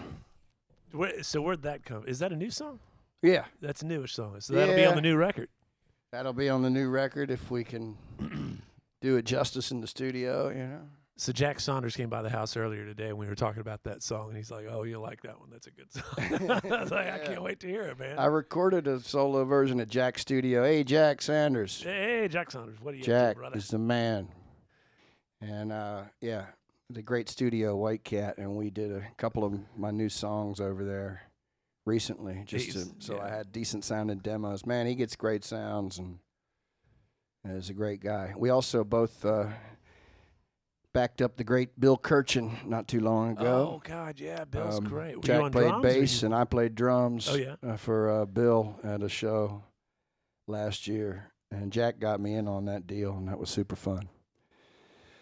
S1: So where'd that come? Is that a new song?
S2: Yeah.
S1: That's a newish song. So that'll be on the new record.
S2: That'll be on the new record if we can do it justice in the studio,
S1: So Jack Saunders came by the house earlier today and we were talking about that song, and he's like, "Oh, you'll like that one. That's a good song." I was like, "I can't wait to hear it, man."
S2: I recorded a solo version at Jack's studio. Hey, Jack Sanders.
S1: Hey, Jack Saunders. What are you
S2: Jack
S1: up to, brother?
S2: is the man. And, the great studio White Cat, and we did a couple of my new songs over there recently, I had decent sounding demos. Man, he gets great sounds, and is a great guy. We also both backed up the great Bill Kirchen not too long ago.
S1: Oh God, yeah, Bill's great. Were you
S2: Jack
S1: on
S2: played
S1: drums,
S2: bass, and I played drums.
S1: Oh, yeah?
S2: For Bill at a show last year, and Jack got me in on that deal, and that was super fun.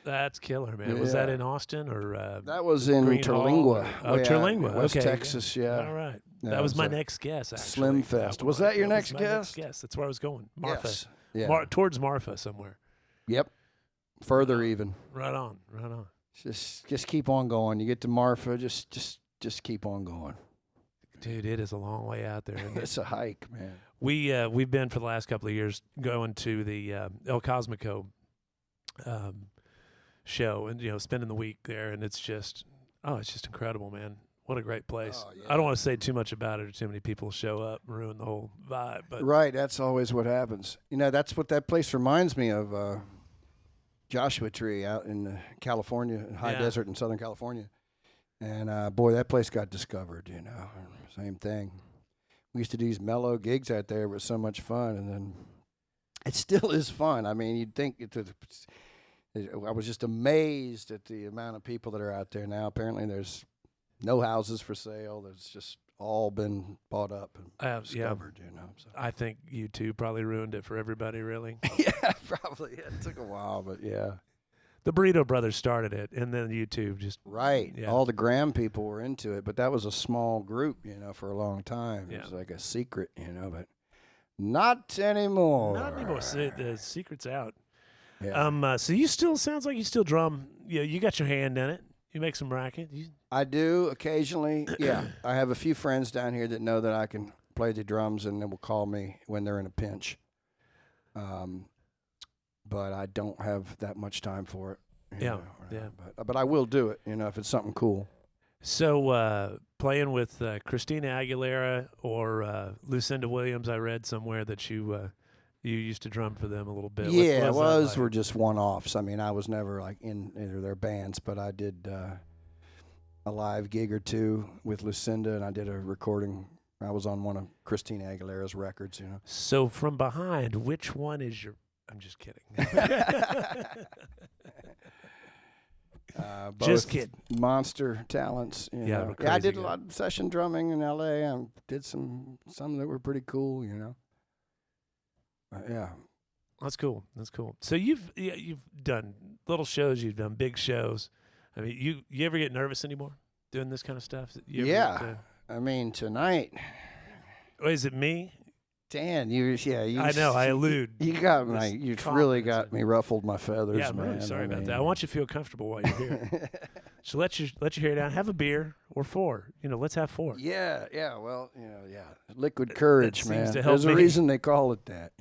S1: That's killer, man. Was that in Austin or?
S2: That was in
S1: Green
S2: Terlingua.
S1: Hall? Oh, Terlingua.
S2: West
S1: Okay,
S2: Texas, yeah.
S1: All right.
S2: Yeah,
S1: that was my
S2: a
S1: next guess, actually.
S2: Slim Fest. Was that your next
S1: my
S2: guess?
S1: Yes, that's where I was going. Marfa.
S2: Yes. Yeah.
S1: Towards Marfa somewhere.
S2: Yep. Further even.
S1: Right on, right on.
S2: Just keep on going. You get to Marfa, just keep on going.
S1: Dude, it is a long way out there.
S2: It's a hike, man.
S1: We've been for the last couple of years going to the El Cosmico show, and spending the week there, and it's just incredible, man. What a great place.
S2: Oh, yeah.
S1: I don't want to say too much about it, or too many people show up and ruin the whole vibe. But
S2: Right, that's always what happens. That's what that place reminds me of. Joshua Tree out in California, high desert in Southern California. And, boy, that place got discovered, Same thing. We used to do these mellow gigs out there. It was so much fun. And then it still is fun. I mean, you'd think I was just amazed at the amount of people that are out there now. Apparently there's no houses for sale. There's just all been bought up and discovered, So.
S1: I think YouTube probably ruined it for everybody, really.
S2: Yeah, probably. It took a while, but yeah.
S1: The Burrito Brothers started it, and then YouTube just...
S2: Right.
S1: Yeah.
S2: All the Graham people were into it, but that was a small group, for a long time.
S1: Yeah.
S2: It was like a secret, but not anymore.
S1: Not anymore. The secret's out.
S2: Yeah.
S1: So you still, sounds like you still drum. You got your hand in it. You make some racket.
S2: I do occasionally. Yeah. I have a few friends down here that know that I can play the drums, and they will call me when they're in a pinch. But I don't have that much time for it.
S1: Yeah.
S2: But I will do it, if it's something cool.
S1: So playing with Christina Aguilera or Lucinda Williams, I read somewhere that you used to drum for them a little bit.
S2: Yeah,
S1: What's that like?
S2: were just one-offs. I mean, I was never like in either of their bands, but I did a live gig or two with Lucinda, and I did a recording. I was on one of Christina Aguilera's records,
S1: So from behind, which one is your... I'm just kidding. Just kidding.
S2: Monster talents.
S1: Yeah,
S2: I did a lot of session drumming in L.A. I did some that were pretty cool, Yeah.
S1: That's cool. So you've done little shows, you've done big shows. I mean, you ever get nervous anymore doing this kind of stuff?
S2: I mean, tonight.
S1: Is it me?
S2: Dan,
S1: I know. I allude.
S2: You got me. You've really got me ruffled my feathers,
S1: yeah, I'm
S2: man.
S1: really sorry about that. I want you to feel comfortable while you're here. So let your hair down. Have a beer or 4. Let's have 4.
S2: Yeah. Well, liquid courage, man.
S1: Seems to help
S2: There's a reason they call it that,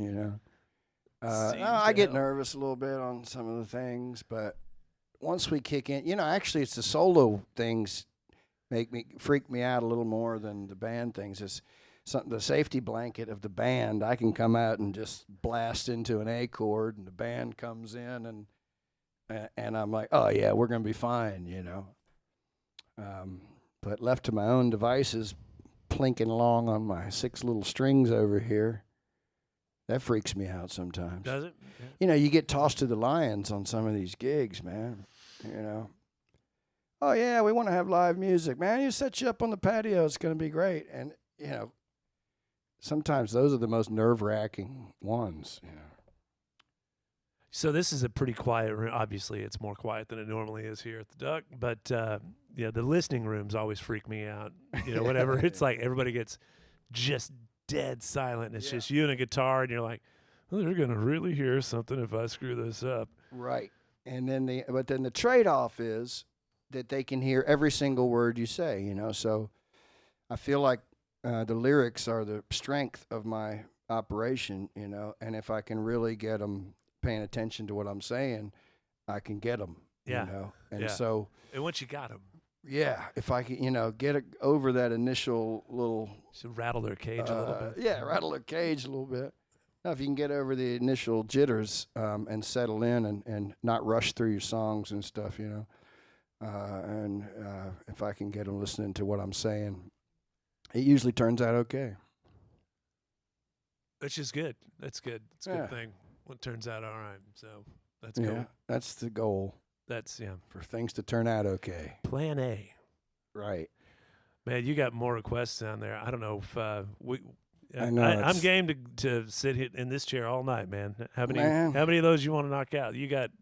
S2: I get
S1: help.
S2: nervous a little bit on some of the things, but once we kick in, actually, it's the solo things freak me out a little more than the band things. It's the safety blanket of the band. I can come out and just blast into an A chord, and the band comes in, and I'm like, oh yeah, we're gonna be fine, But left to my own devices, plinking along on my 6 little strings over here, that freaks me out sometimes.
S1: Does it?
S2: Yeah. You get tossed to the lions on some of these gigs, man. oh yeah, we want to have live music, man. You set you up on the patio, it's going to be great. And sometimes those are the most nerve-wracking ones.
S1: So this is a pretty quiet room. Obviously, it's more quiet than it normally is here at the Duck. But the listening rooms always freak me out. Whenever it's like everybody gets just dead silent, and it's just you and a guitar, and you're like, oh, they're gonna really hear something if I screw this up.
S2: Right. And then the trade-off is that they can hear every single word you say. So I feel like the lyrics are the strength of my operation. And if I can really get them paying attention to what I'm saying, I can get them. And so.
S1: And once you got them.
S2: Yeah, if I can, get over that initial little.
S1: Should rattle their cage a little bit.
S2: Yeah, rattle their cage a little bit. Now, if you can get over the initial jitters and settle in and not rush through your songs and stuff, and if I can get them listening to what I'm saying, it usually turns out okay.
S1: Which is good. That's good. It's a good thing when it turns out all right. So that's cool.
S2: Yeah, that's the goal.
S1: That's,
S2: for things to turn out okay.
S1: Plan A.
S2: Right.
S1: Man, you got more requests down there. I don't know if
S2: I know.
S1: I'm game to sit in this chair all night, man. How many of those you want to knock out? You got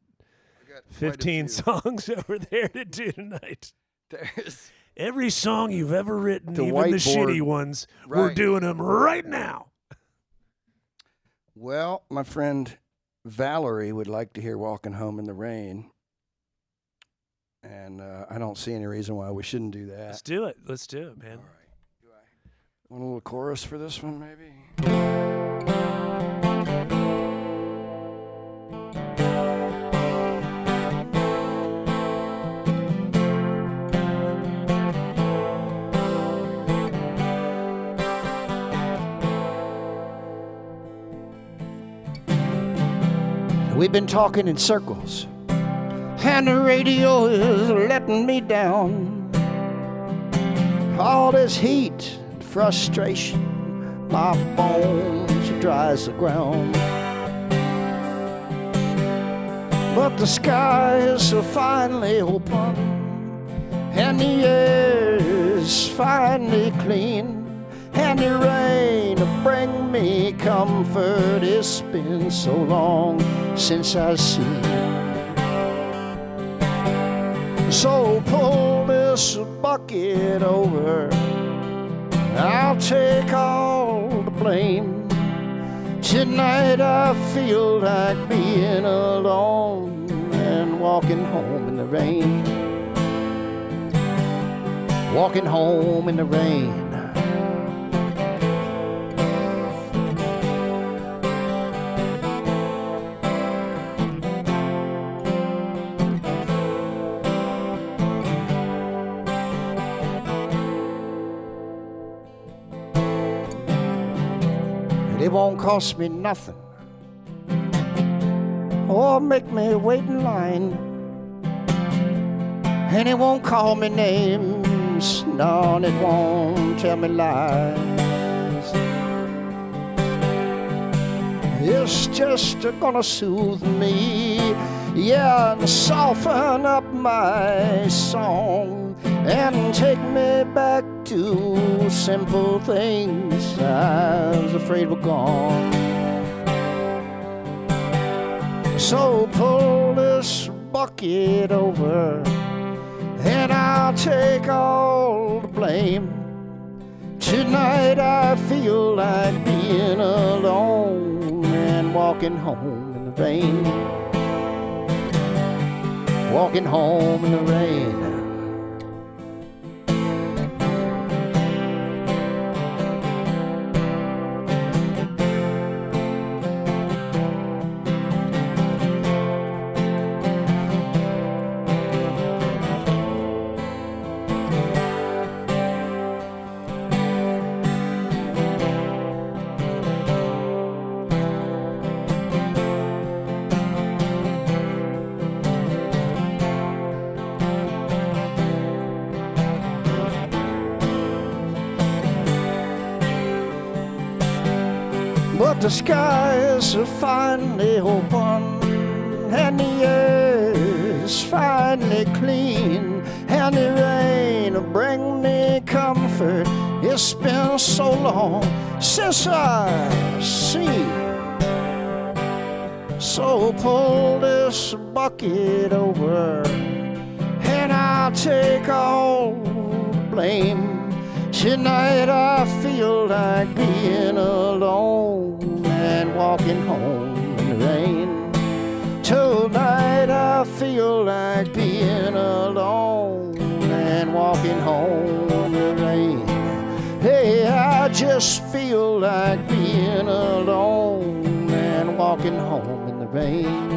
S1: 15 songs over there to do tonight.
S2: There's
S1: every song you've ever written, even the shitty ones, we're doing them right now.
S2: Well, my friend Valerie would like to hear Walking Home in the Rain. And I don't see any reason why we shouldn't do that.
S1: Let's do it, man.
S2: All right. Want a little chorus for this one, maybe? We've been talking in circles, and the radio is letting me down. All this heat and frustration, my bones are dry as the ground. But the sky is so finely open, and the air is finally clean, and the rain to bring me comfort. It's been so long since I've seen. So pull this bucket over, I'll take all the blame. Tonight I feel like being alone and walking home in the rain. Walking home in the rain. It won't cost me nothing or make me wait in line, and it won't call me names, no, and it won't tell me lies. It's just gonna soothe me, yeah, and soften up my song and take me back to simple things I was afraid were gone. So pull this bucket over, and I'll take all the blame. Tonight I feel like being alone and walking home in the rain. Walking home in the rain. But the sky is finally open, and the air is finally clean, and It's been so long since I've seen. So pull this bucket over and I'll take all the blame. Tonight I feel like being alone and walking home in the rain. Tonight I feel like being alone and walking home in the rain. Hey, I just feel like being alone and walking home in the rain.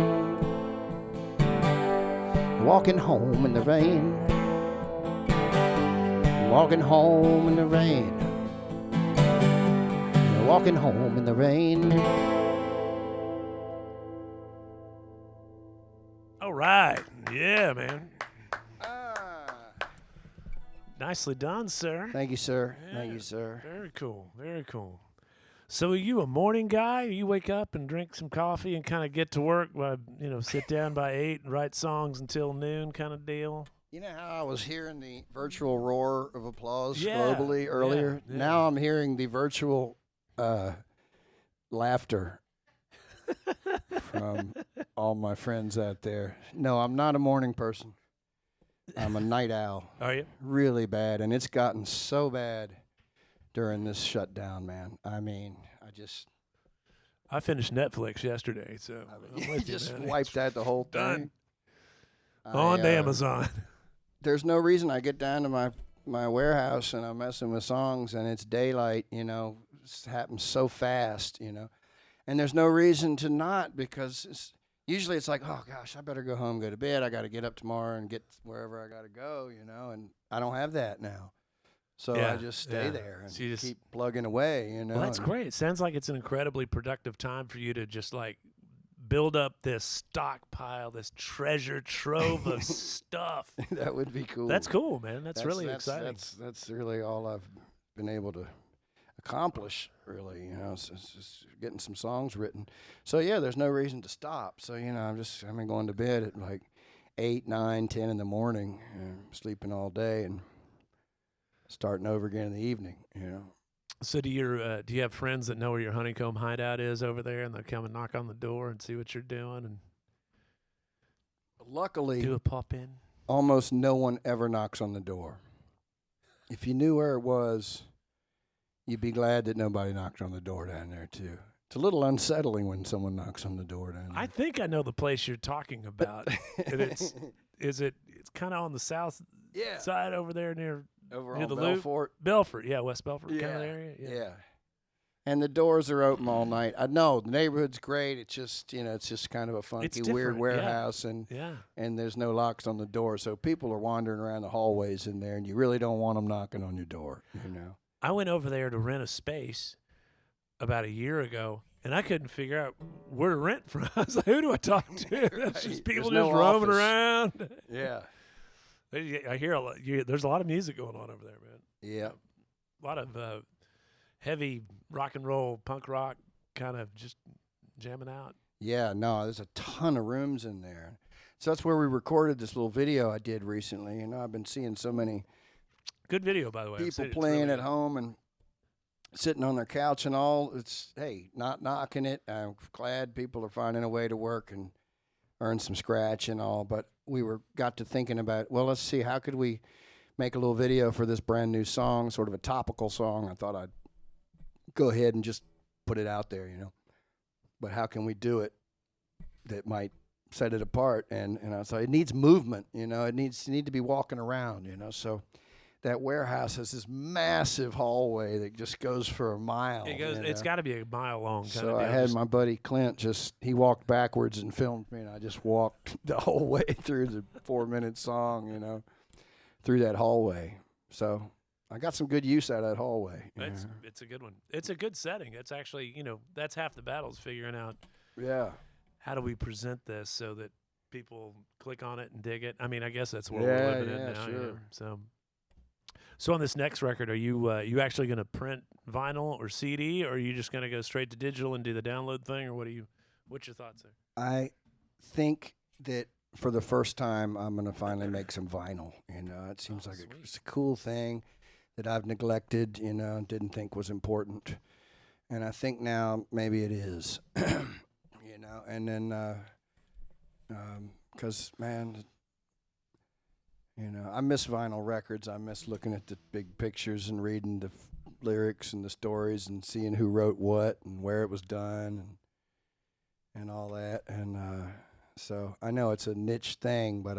S2: Walking home in the rain. Walking home in the rain. Walking home in the rain.
S1: All right. Yeah, man. Nicely done, sir.
S2: Thank you, sir.
S1: Yeah,
S2: Thank you, sir.
S1: Very cool. Very cool. So are you a morning guy? You wake up and drink some coffee and kind of get to work by, sit down by 8 and write songs until noon kind of deal?
S2: You know how I was hearing the virtual roar of applause
S1: Yeah,
S2: globally earlier?
S1: yeah.
S2: Now I'm hearing the virtual laughter from all my friends out there. No, I'm not a morning person. I'm a night owl.
S1: Are you?
S2: Really bad, and it's gotten so bad during this shutdown, man. I mean,
S1: I finished Netflix yesterday, so
S2: you just wiped out the whole thing.
S1: Done. On to Amazon.
S2: There's no reason I get down to my warehouse and I'm messing with songs and it's daylight, it happens so fast, and there's no reason to not, because usually it's like, oh gosh, I better go home, go to bed. I got to get up tomorrow and get wherever I got to go, and I don't have that now. So I just stay there and
S1: so
S2: keep plugging away,
S1: Well, that's great. It sounds like it's an incredibly productive time for you to just build up this stockpile, this treasure trove of stuff.
S2: That would be cool.
S1: That's cool, man. That's really exciting.
S2: That's really all I've been able to accomplish, really. It's just getting some songs written. So yeah, there's no reason to stop. So I've been going to bed at like 8, 9, 10 in the morning, sleeping all day and starting over again in the evening.
S1: So do you have friends that know where your honeycomb hideout is over there, and they'll come and knock on the door and see what you're doing, and
S2: luckily
S1: do a pop in?
S2: Almost no one ever knocks on the door. If you knew where it was, you'd be glad that nobody knocked on the door down there too. It's a little unsettling when someone knocks on the door down there.
S1: I think I know the place you're talking about. And it's kind of on the south side over there near
S2: on
S1: the
S2: Belfort.
S1: Belfort, yeah, West Belfort kind of area.
S2: Yeah. And the doors are open all night. I know the neighborhood's great. It's just it's just kind of a funky, weird warehouse, and there's no locks on the door, so people are wandering around the hallways in there, and you really don't want them knocking on your door.
S1: I went over there to rent a space about a year ago, and I couldn't figure out where to rent from. I was like, who do I talk to? It's just people
S2: There's
S1: just
S2: no
S1: roaming
S2: office.
S1: around.
S2: Yeah.
S1: I hear a lot. There's a lot of music going on over there, man.
S2: Yeah.
S1: A lot of heavy rock and roll, punk rock, kind of just jamming out.
S2: Yeah, no, there's a ton of rooms in there. So that's where we recorded this little video I did recently. I've been seeing so many
S1: good video, by the way.
S2: People playing
S1: really
S2: at home and sitting on their couch and all. It's, hey, not knocking it. I'm glad people are finding a way to work and earn some scratch and all. But we got to thinking about, well, let's see, how could we make a little video for this brand new song, sort of a topical song. I thought I'd go ahead and just put it out there, But how can we do it that might set it apart? And I thought it needs movement, you need to be walking around, So that warehouse has this massive hallway that just goes for a mile.
S1: It's got to be a mile long.
S2: So I had my buddy Clint he walked backwards and filmed me, and I just walked the whole way through the 4-minute song, through that hallway. So I got some good use out of that hallway.
S1: It's a good one. It's a good setting. It's actually, that's half the battle is figuring out.
S2: Yeah.
S1: How do we present this so that people click on it and dig it? I mean, I guess that's what we're living in now.
S2: Sure.
S1: So on this next record, are you actually going to print vinyl or CD, or are you just going to go straight to digital and do the download thing, or what's your thoughts there?
S2: I think that for the first time, I'm going to finally make some vinyl. It seems like it's a cool thing. that I've neglected, didn't think was important. And I think now maybe it is, and then, 'cause man, I miss vinyl records. I miss looking at the big pictures and reading the lyrics and the stories and seeing who wrote what and where it was done and all that. And so I know it's a niche thing, but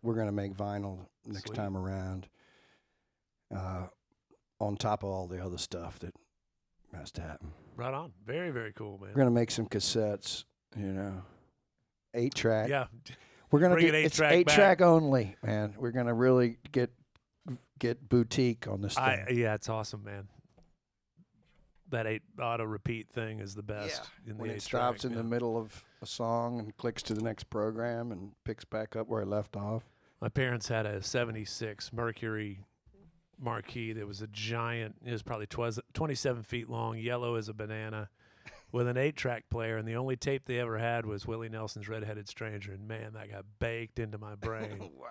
S2: we're going to make vinyl next
S1: Sweet.
S2: time around, on top of all the other stuff that has to happen.
S1: Right on. Very, very cool, man.
S2: We're going to make some cassettes, 8-track.
S1: Yeah.
S2: We're gonna
S1: Bring
S2: do
S1: it
S2: it's
S1: 8-track back.
S2: 8-track only, man. We're gonna really get boutique on this thing.
S1: Yeah, it's awesome, man. That 8 auto repeat thing is the best. In
S2: When
S1: the
S2: it
S1: 8-track,
S2: stops in the middle of a song and clicks to the next program and picks back up where it left off.
S1: My parents had a 76 Mercury marquee that was a giant. It was probably 27 feet long, yellow as a banana, with an 8-track player, and the only tape they ever had was Willie Nelson's Red-Headed Stranger, and man, that got baked into my brain.
S2: Wow.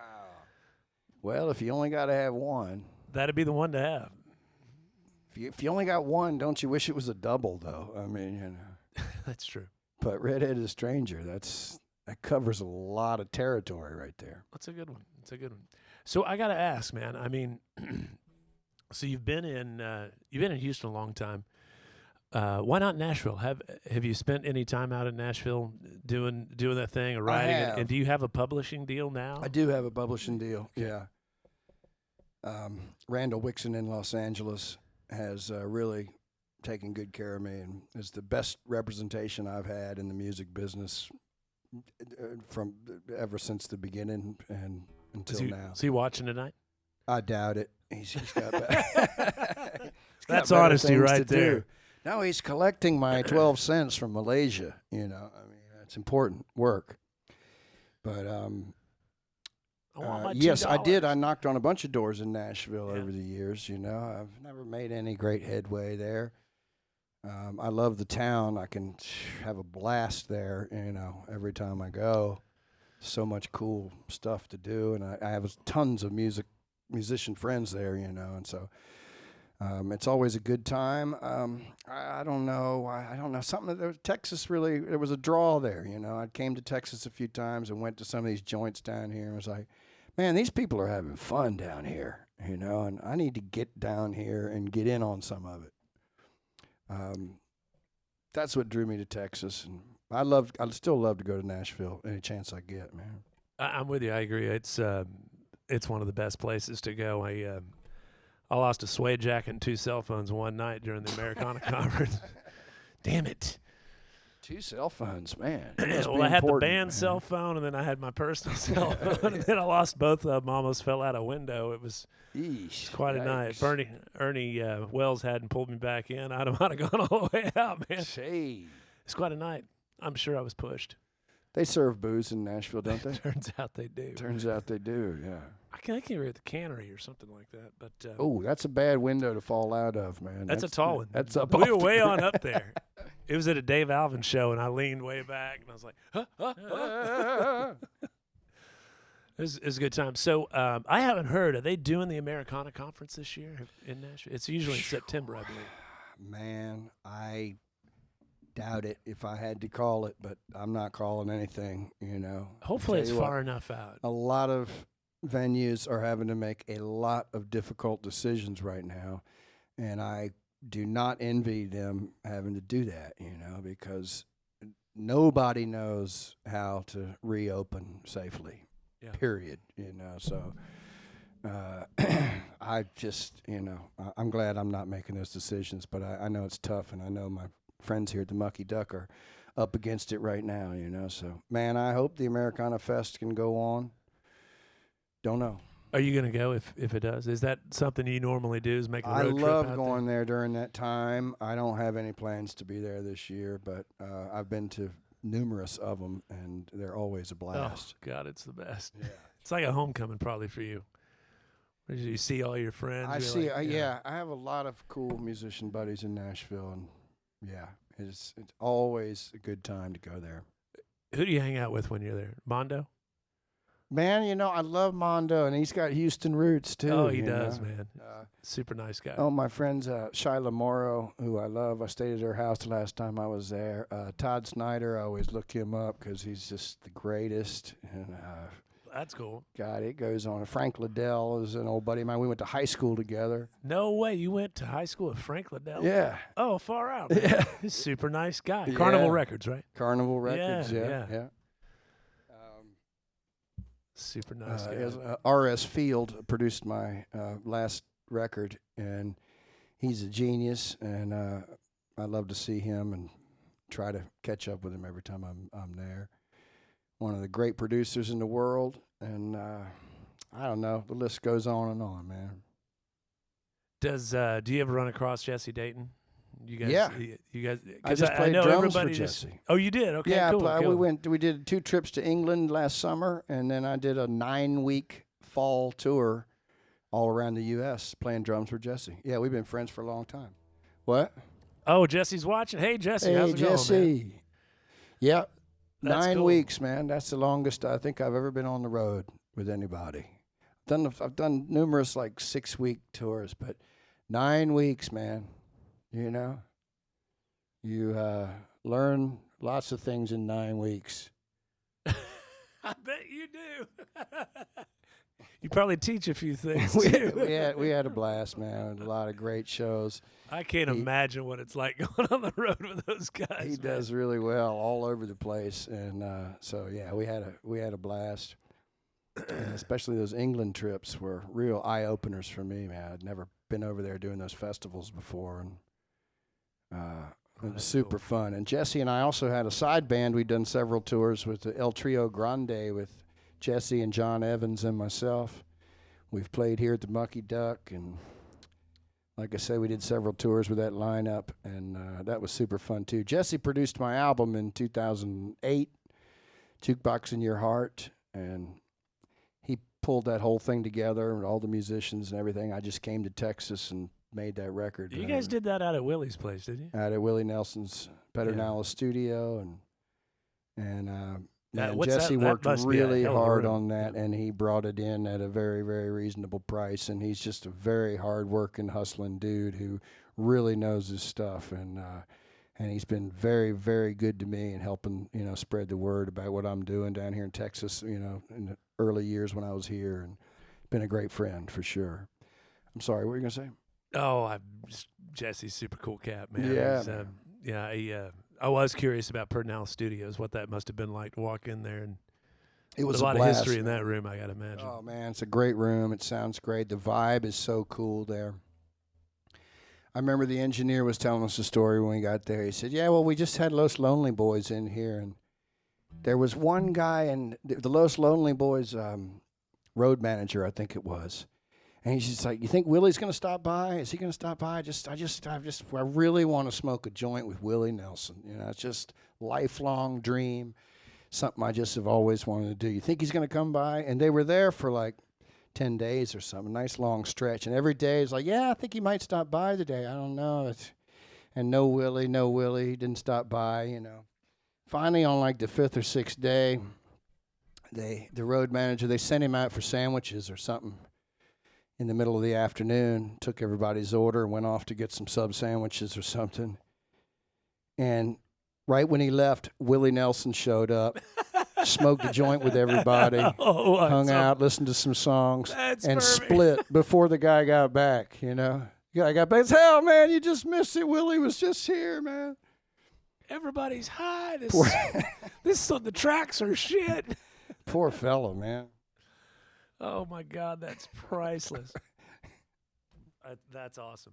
S2: Well, if you only got to have one.
S1: That'd be the one to have.
S2: If you only got one, don't you wish it was a double, though? I mean,
S1: That's true.
S2: But Red-Headed Stranger, that covers a lot of territory right there.
S1: That's a good one. That's a good one. So I got to ask, man, I mean, so you've been in Houston a long time. Why not Nashville? Have you spent any time out in Nashville doing that thing or writing it? And do you have a publishing deal now?
S2: I do have a publishing deal. Yeah. Randall Wixon in Los Angeles has really taken good care of me and is the best representation I've had in the music business from ever since the beginning and until now.
S1: Is he watching tonight?
S2: I doubt it. He's got better.
S1: That's honesty right there.
S2: No, he's collecting my 12 cents from Malaysia. I mean, it's important work. But yes, I did. I knocked on a bunch of doors in Nashville over the years. I've never made any great headway there. I love the town. I can have a blast there. Every time I go, so much cool stuff to do, and I have tons of musician friends there. And so. It's always a good time. I don't know. Texas really, there was a draw there. I came to Texas a few times and went to some of these joints down here and was like, man, these people are having fun down here, and I need to get down here and get in on some of it. That's what drew me to Texas. And I'd still love to go to Nashville any chance I get, man.
S1: I'm with you. I agree. It's one of the best places to go. I lost a suede jacket and 2 cell phones one night during the Americana conference. Damn it.
S2: 2 cell phones, man.
S1: Well, I had the band cell phone, and then I had my personal cell phone, and then I lost both of them. Almost fell out a window. It was quite a night. Ernie Wells hadn't pulled me back in. I might have gone all the way out, man. It's quite a night. I'm sure I was pushed.
S2: They serve booze in Nashville, don't they?
S1: Turns out they do.
S2: Yeah.
S1: I can't remember the cannery or something like that. But
S2: that's a bad window to fall out of, man.
S1: That's a tall one.
S2: That's up.
S1: We were way on up there. It was at a Dave Alvin show, and I leaned way back, and I was like, It was a good time. So I haven't heard. Are they doing the Americana conference this year in Nashville? It's usually in September, I believe.
S2: Man, I doubt it if I had to call it, but I'm not calling anything,
S1: Hopefully it's far enough out.
S2: A lot of venues are having to make a lot of difficult decisions right now, and I do not envy them having to do that, because nobody knows how to reopen safely, period, so I just, I'm glad I'm not making those decisions, but I know it's tough, and I know my friends here at the Mucky Duck are up against it right now, so man, I hope the Americana Fest can go on. Don't know.
S1: Are you going to go if it does? Is that something you normally do, is make a road trip
S2: I
S1: out
S2: love going there during that time. I don't have any plans to be there this year, but I've been to numerous of them, and they're always a blast.
S1: Oh, God, it's the best.
S2: Yeah.
S1: It's like a homecoming probably for you. You see all your friends.
S2: I have a lot of cool musician buddies in Nashville, and it's always a good time to go there.
S1: Who do you hang out with when you're there? Mondo?
S2: Man, you know, I love Mondo, and he's got Houston roots, too.
S1: Oh, he
S2: you
S1: does,
S2: know?
S1: man. Super nice guy.
S2: Oh, my friends, Shyla Morrow, who I love. I stayed at her house the last time I was there. Todd Snyder, I always look him up because he's just the greatest. And
S1: That's cool.
S2: God, it goes on. Frank Liddell is an old buddy of mine. We went to high school together.
S1: No way. You went to high school with Frank Liddell?
S2: Yeah.
S1: Oh, far out. Man.
S2: Yeah.
S1: He's a super nice guy.
S2: Yeah.
S1: Carnival Records, right?
S2: Carnival Records,
S1: Yeah.
S2: yeah.
S1: Super nice guy.
S2: R.S. Field produced my last record, and he's a genius, and I love to see him and try to catch up with him every time I'm there. One of the great producers in the world, and I don't know, the list goes on, man.
S1: Do you ever run across Jesse Dayton? You guys,
S2: Yeah.
S1: You guys.
S2: I just
S1: I
S2: played
S1: know
S2: drums for
S1: everybody
S2: Jesse.
S1: Oh, you did? Okay,
S2: Yeah,
S1: cool.
S2: we did 2 trips to England last summer, and then I did a 9-week fall tour all around the U.S. playing drums for Jesse. Yeah, we've been friends for a long time. What?
S1: Oh, Jesse's watching. Hey, Jesse,
S2: Hey,
S1: how's it
S2: Jesse.
S1: going, man?
S2: Yeah,
S1: That's
S2: 9
S1: cool.
S2: weeks, man. That's the longest I think I've ever been on the road with anybody. I've done numerous 6-week tours, but 9 weeks, man. You know, you learn lots of things in 9 weeks.
S1: I bet you do. You probably teach a few things
S2: we
S1: too.
S2: had a blast, man. A lot of great shows.
S1: I can't imagine what it's like going on the road with those guys.
S2: He does really well all over the place, and so yeah, we had a blast. And especially those England trips were real eye openers for me, man. I'd never been over there doing those festivals before, and it was super fun. And Jesse and I also had a side band. We'd done several tours with the El Trio Grande with Jesse and John Evans and myself. We've played here at the Mucky Duck, and like I said, we did several tours with that lineup, and that was super fun too. Jesse produced my album in 2008, Jukebox in Your Heart, and he pulled that whole thing together with all the musicians and everything. I just came to Texas and made that record.
S1: You guys did that out at Willie's place, did you?
S2: Out at Willie Nelson's Pedernales studio, and Jesse worked really hard on that, and he brought it in at a very, very reasonable price. And he's just a very hard-working, hustling dude who really knows his stuff, and he's been very, very good to me and helping spread the word about what I'm doing down here in Texas. In the early years when I was here, and been a great friend for sure. I'm sorry, what were you gonna say?
S1: Oh, Jesse's super cool cat, man.
S2: Yeah.
S1: I was curious about Pedernales Studios, what that must have been like to walk in there, and
S2: it was
S1: a lot
S2: blast,
S1: of history in
S2: man.
S1: that room, I gotta imagine.
S2: Oh man, it's a great room. It sounds great. The vibe is so cool there. I remember the engineer was telling us a story when we got there. He said, "Yeah, well, we just had Los Lonely Boys in here, and there was one guy, and the Los Lonely Boys road manager, I think it was." And he's just like, "You think Willie's going to stop by? Is he going to stop by? I really want to smoke a joint with Willie Nelson. It's just lifelong dream, something I just have always wanted to do. You think he's going to come by?" And they were there for 10 days or something, a nice long stretch. And every day it's like, "Yeah, I think he might stop by today. I don't know." And no Willie, he didn't stop by, Finally, on the 5th or 6th day, the road manager, they sent him out for sandwiches or something in the middle of the afternoon, took everybody's order, and went off to get some sub sandwiches or something. And right when he left, Willie Nelson showed up, smoked a joint with everybody, hung out, listened to some songs, and split before the guy got back, The guy got back, "Hell, man, you just missed it. Willie was just here, man."
S1: Everybody's high. The tracks are shit.
S2: Poor fellow, man.
S1: Oh my God, that's priceless. That's awesome.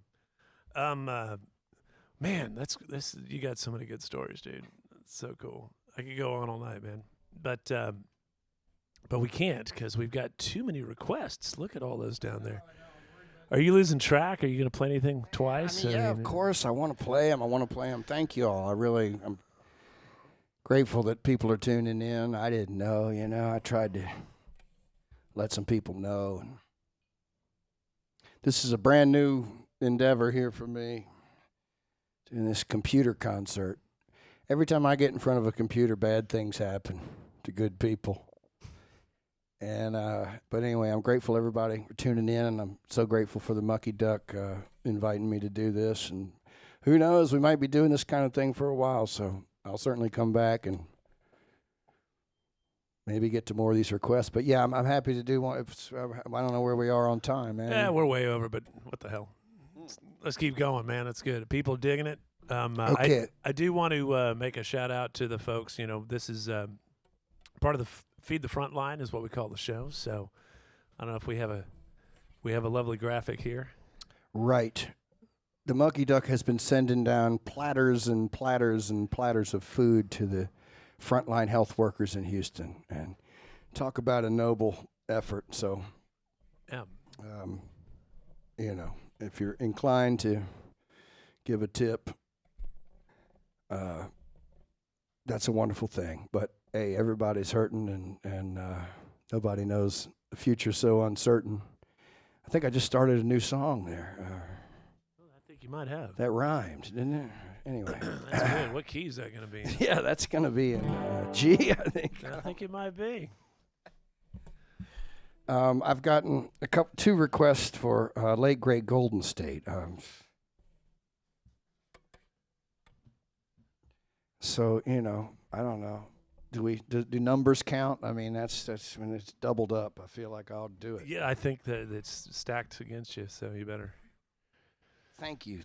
S1: Man, this. You got so many good stories, dude. That's so cool. I could go on all night, man. But we can't because we've got too many requests. Look at all those down there. Are you losing track? Are you going to play anything twice?
S2: Yeah, of course. I want to play them. Thank you all. I'm grateful that people are tuning in. I didn't know, I tried to let some people know. This is a brand new endeavor here for me, doing this computer concert. Every time I get in front of a computer, bad things happen to good people. And but anyway, I'm grateful everybody for tuning in, and I'm so grateful for the Mucky Duck inviting me to do this. And who knows, we might be doing this kind of thing for a while, so I'll certainly come back and maybe get to more of these requests. But yeah, I'm happy to do one. I don't know where we are on time, man.
S1: Yeah, we're way over, but what the hell? Let's keep going, man. It's good. People digging it.
S2: Okay.
S1: I do want to make a shout out to the folks. You know, this is part of the Feed the Front Line is what we call the show. So I don't know if we have a lovely graphic here.
S2: Right. The Mucky Duck has been sending down platters and platters and platters of food to the frontline health workers in Houston, and talk about a noble effort. So,
S1: Yeah.
S2: You know, if you're inclined to give a tip, that's a wonderful thing. But hey, everybody's hurting, and nobody knows the future's so uncertain. I think I just started a new song there.
S1: I think you might have.
S2: That rhymed, didn't it? Anyway.
S1: That's good. What key is that going to be?
S2: Yeah, that's going to be in G, I think.
S1: I think it might be.
S2: I've gotten two requests for late great Golden State. So you know, I don't know. Do numbers count? I mean, that's when it's doubled up. I feel like I'll do it.
S1: Yeah, I think that it's stacked against you, so you better.
S2: Thank you,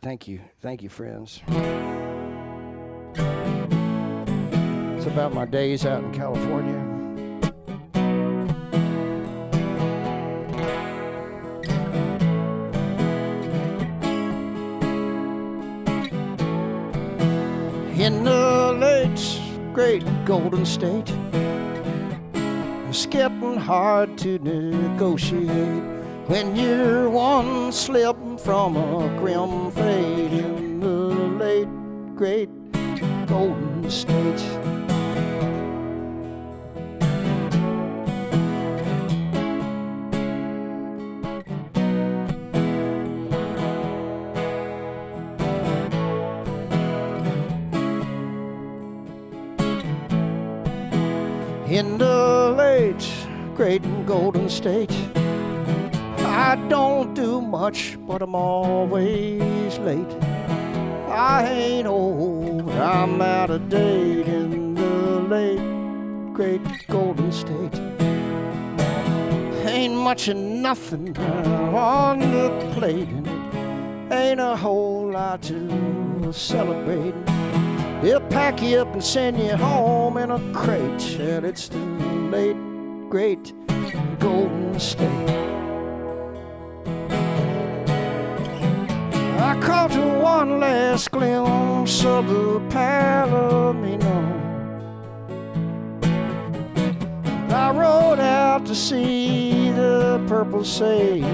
S2: friends. It's about my days out in California. In the late, great Golden State, it's getting hard to negotiate when you're one slip from a grim fate. In the late, great Golden State. In the late, great Golden State, I don't do much, but I'm always late. I ain't old, I'm out of date. In the late, great Golden State, ain't much of nothing on the plate, and it ain't a whole lot to celebrate. They'll pack you up and send you home in a crate. And it's the late, great Golden State. I caught one last glimpse of the Palomino. I rode out to see the purple sage.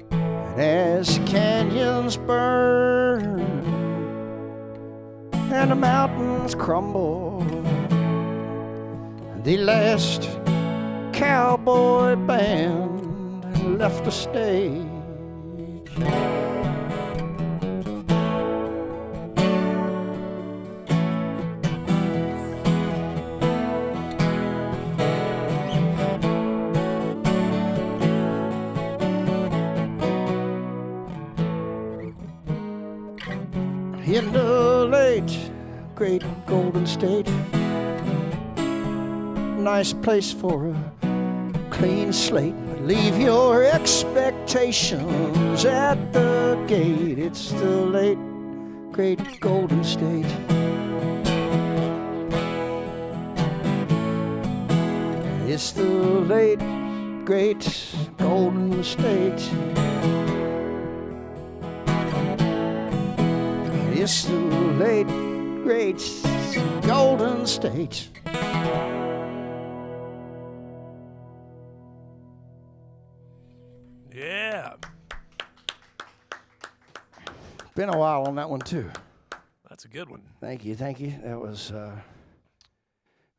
S2: And as canyons burn and the mountains crumble, the last cowboy band left the stage. In the late, great Golden State, nice place for a clean slate. Leave your expectations at the gate. It's the late, great Golden State. It's the late, great Golden State. It's the late, great Golden State.
S1: Yeah.
S2: Been a while on that one, too.
S1: That's a good one.
S2: Thank you. That was,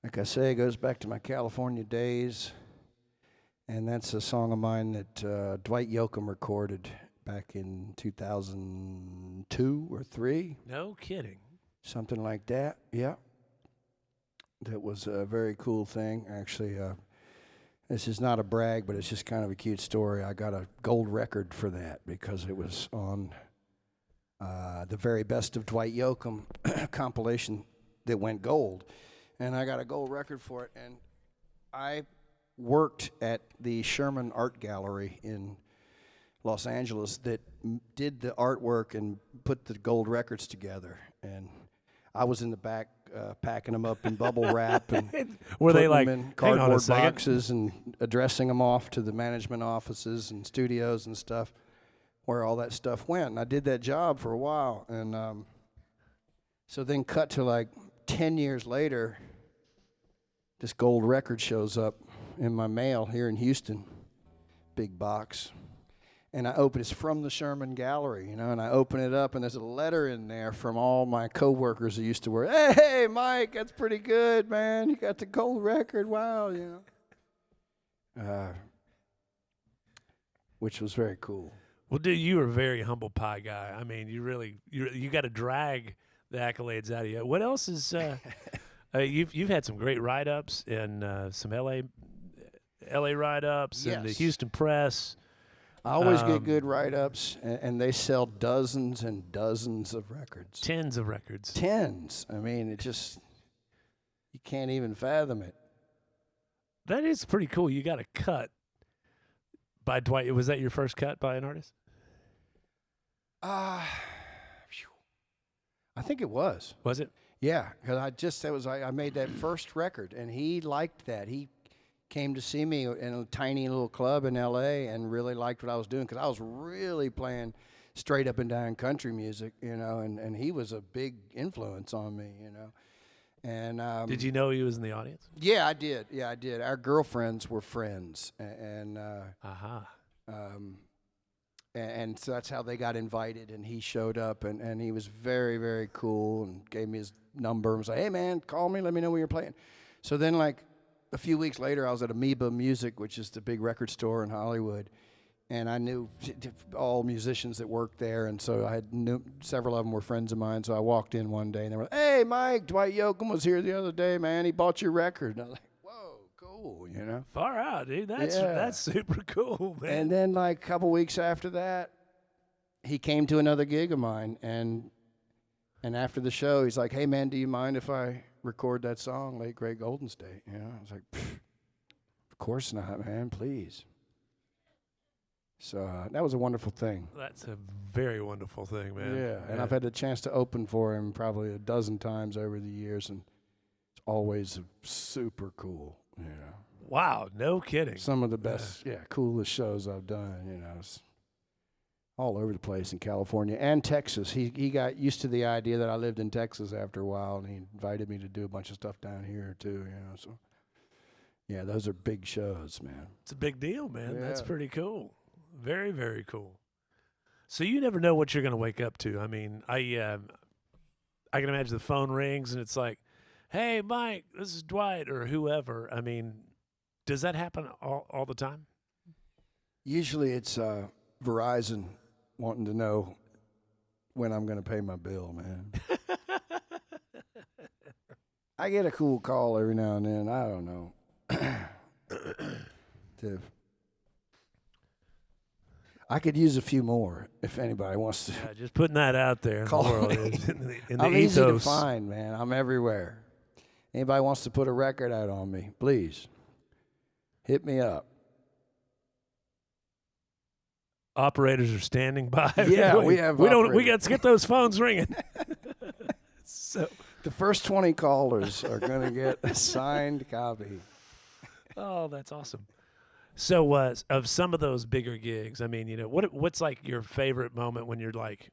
S2: like I say, it goes back to my California days. And that's a song of mine that Dwight Yoakam recorded back in 2002 or 3.
S1: No kidding.
S2: Something like that, yeah. that was a very cool thing. Actually, this is not a brag, but it's just kind of a cute story. I got a gold record for that because it was on the very best of Dwight Yoakam compilation that went gold. And I got a gold record for it. And I worked at the Sherman Art Gallery in Los Angeles that did the artwork and put the gold records together. And I was in the back packing them up in bubble wrap and
S1: were they
S2: putting
S1: like
S2: them in
S1: hang on a
S2: cardboard
S1: second.
S2: boxes and addressing them off to the management offices and studios and stuff where all that stuff went. And I did that job for a while. And so then cut to like 10 years later, this gold record shows up in my mail here in Houston, big box. And I open it's from the Sherman Gallery, and I open it up, and there's a letter in there from all my coworkers who used to work. Hey, Mike, that's pretty good, man. You got the gold record, wow, which was very cool.
S1: Well, dude, you were a very humble pie guy. I mean, you got to drag the accolades out of you. What else is? You've had some great write-ups and some LA write-ups and the
S2: Yes.
S1: Houston Press.
S2: I always get good write-ups, and they sell dozens and dozens of records.
S1: Tens of records.
S2: Tens. I mean, you can't even fathom it.
S1: That is pretty cool. You got a cut by Dwight. Was that your first cut by an artist?
S2: I think it was.
S1: Was it?
S2: Yeah, because I made that first record, and he liked that. He came to see me in a tiny little club in L.A. and really liked what I was doing because I was really playing straight up and down country music, and he was a big influence on me, And
S1: Did you know he was in the audience?
S2: Yeah, I did. Yeah, I did. Our girlfriends were friends, and so that's how they got invited, and he showed up, and he was very, very cool and gave me his number and was like, hey, man, call me, let me know when you're playing. So then, like, a few weeks later, I was at Amoeba Music, which is the big record store in Hollywood, and I knew all musicians that worked there, and so I knew several of them were friends of mine, so I walked in one day, and they were like, hey, Mike, Dwight Yoakam was here the other day, man, he bought your record. And I was like, whoa, cool,
S1: Far out, dude. That's super cool, man.
S2: And then, like, a couple weeks after that, he came to another gig of mine, and after the show, he's like, hey, man, do you mind if I record that song, Late Great Golden State? I was like, of course not, man, please. So that was a wonderful thing.
S1: That's a very wonderful thing, man.
S2: Yeah, and I've had the chance to open for him probably a dozen times over the years, and it's always super cool,
S1: Wow, no kidding.
S2: Some of the best, coolest shows I've done, It's all over the place in California and Texas. He got used to the idea that I lived in Texas after a while, and he invited me to do a bunch of stuff down here too, So, yeah, those are big shows, man.
S1: It's a big deal, man.
S2: Yeah.
S1: That's pretty cool. Very, very cool. So you never know what you're going to wake up to. I mean, I can imagine the phone rings and it's like, hey, Mike, this is Dwight or whoever. I mean, does that happen all the time?
S2: Usually it's Verizon wanting to know when I'm going to pay my bill, man. I get a cool call every now and then. I don't know. I could use a few more if anybody wants to.
S1: Yeah, just putting that out there in the
S2: Call
S1: world.
S2: me.
S1: In the
S2: I'm easy to
S1: ethos.
S2: find, man. I'm everywhere. Anybody wants to put a record out on me, please hit me up.
S1: Operators are standing by.
S2: Yeah, we have
S1: We
S2: operators.
S1: got to get those phones ringing. So,
S2: The first 20 callers are going to get a signed copy.
S1: oh, that's awesome. So, of some of those bigger gigs, I mean, what's like your favorite moment when you're like,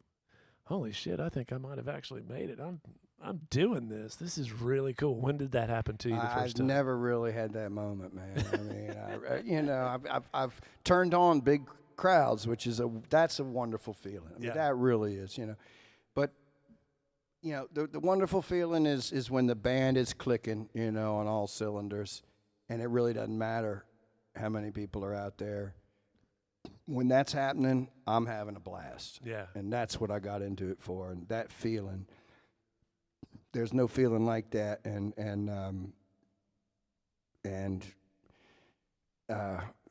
S1: holy shit, I think I might have actually made it. I'm doing this. This is really cool. When did that happen to you the first
S2: I've
S1: time?
S2: never really had that moment, man. I mean, I've turned on big crowds, which is that's a wonderful feeling. I mean, that really is, But the wonderful feeling is when the band is clicking, on all cylinders, and it really doesn't matter how many people are out there. When that's happening, I'm having a blast.
S1: Yeah.
S2: And that's what I got into it for. And that feeling, there's no feeling like that. And and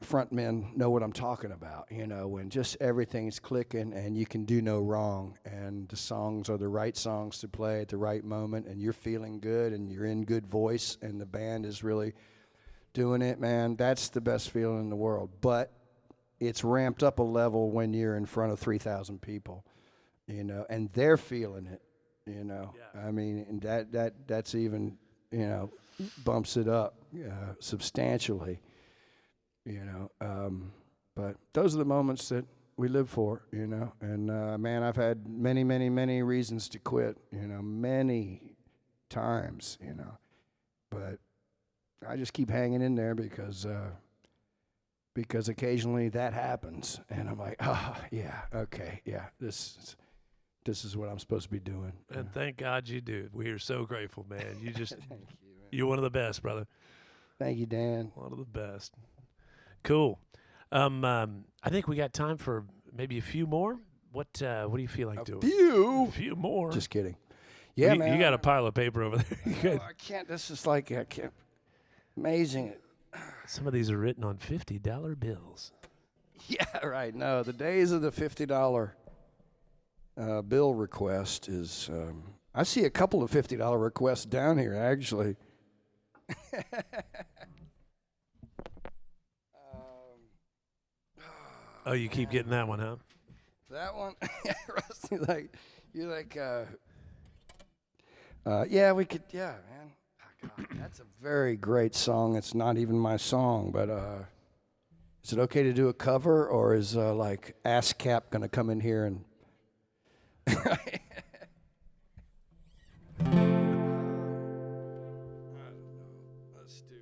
S2: front men know what I'm talking about, when just everything's clicking and you can do no wrong, and the songs are the right songs to play at the right moment, and you're feeling good and you're in good voice and the band is really doing it, man. That's the best feeling in the world. But it's ramped up a level when you're in front of 3,000 people, and they're feeling it, Yeah. I mean, and that's even, bumps it up substantially. But those are the moments that we live for, and man, I've had many, many, many reasons to quit, many times, but I just keep hanging in there because occasionally that happens, and I'm like, yeah, okay, yeah, this is what I'm supposed to be doing.
S1: And thank God you do. We are so grateful, man. You just,
S2: Thank you, man.
S1: you're one of the best, brother.
S2: Thank you, Dan.
S1: One of the best. Cool. I think we got time for maybe a few more. What do you feel like doing? A few more.
S2: Just kidding. Yeah, man.
S1: You got a pile of paper over there.
S2: No, I can't. This is like amazing.
S1: Some of these are written on $50 bills.
S2: Yeah, right. No, the days of the $50 bill request is. I see a couple of $50 requests down here, actually.
S1: Oh, you keep getting that one, huh?
S2: That one, Rusty, yeah, we could, yeah, man. Oh, God, that's a very great song. It's not even my song, but is it okay to do a cover, or is ASCAP gonna come in here and? Let's do.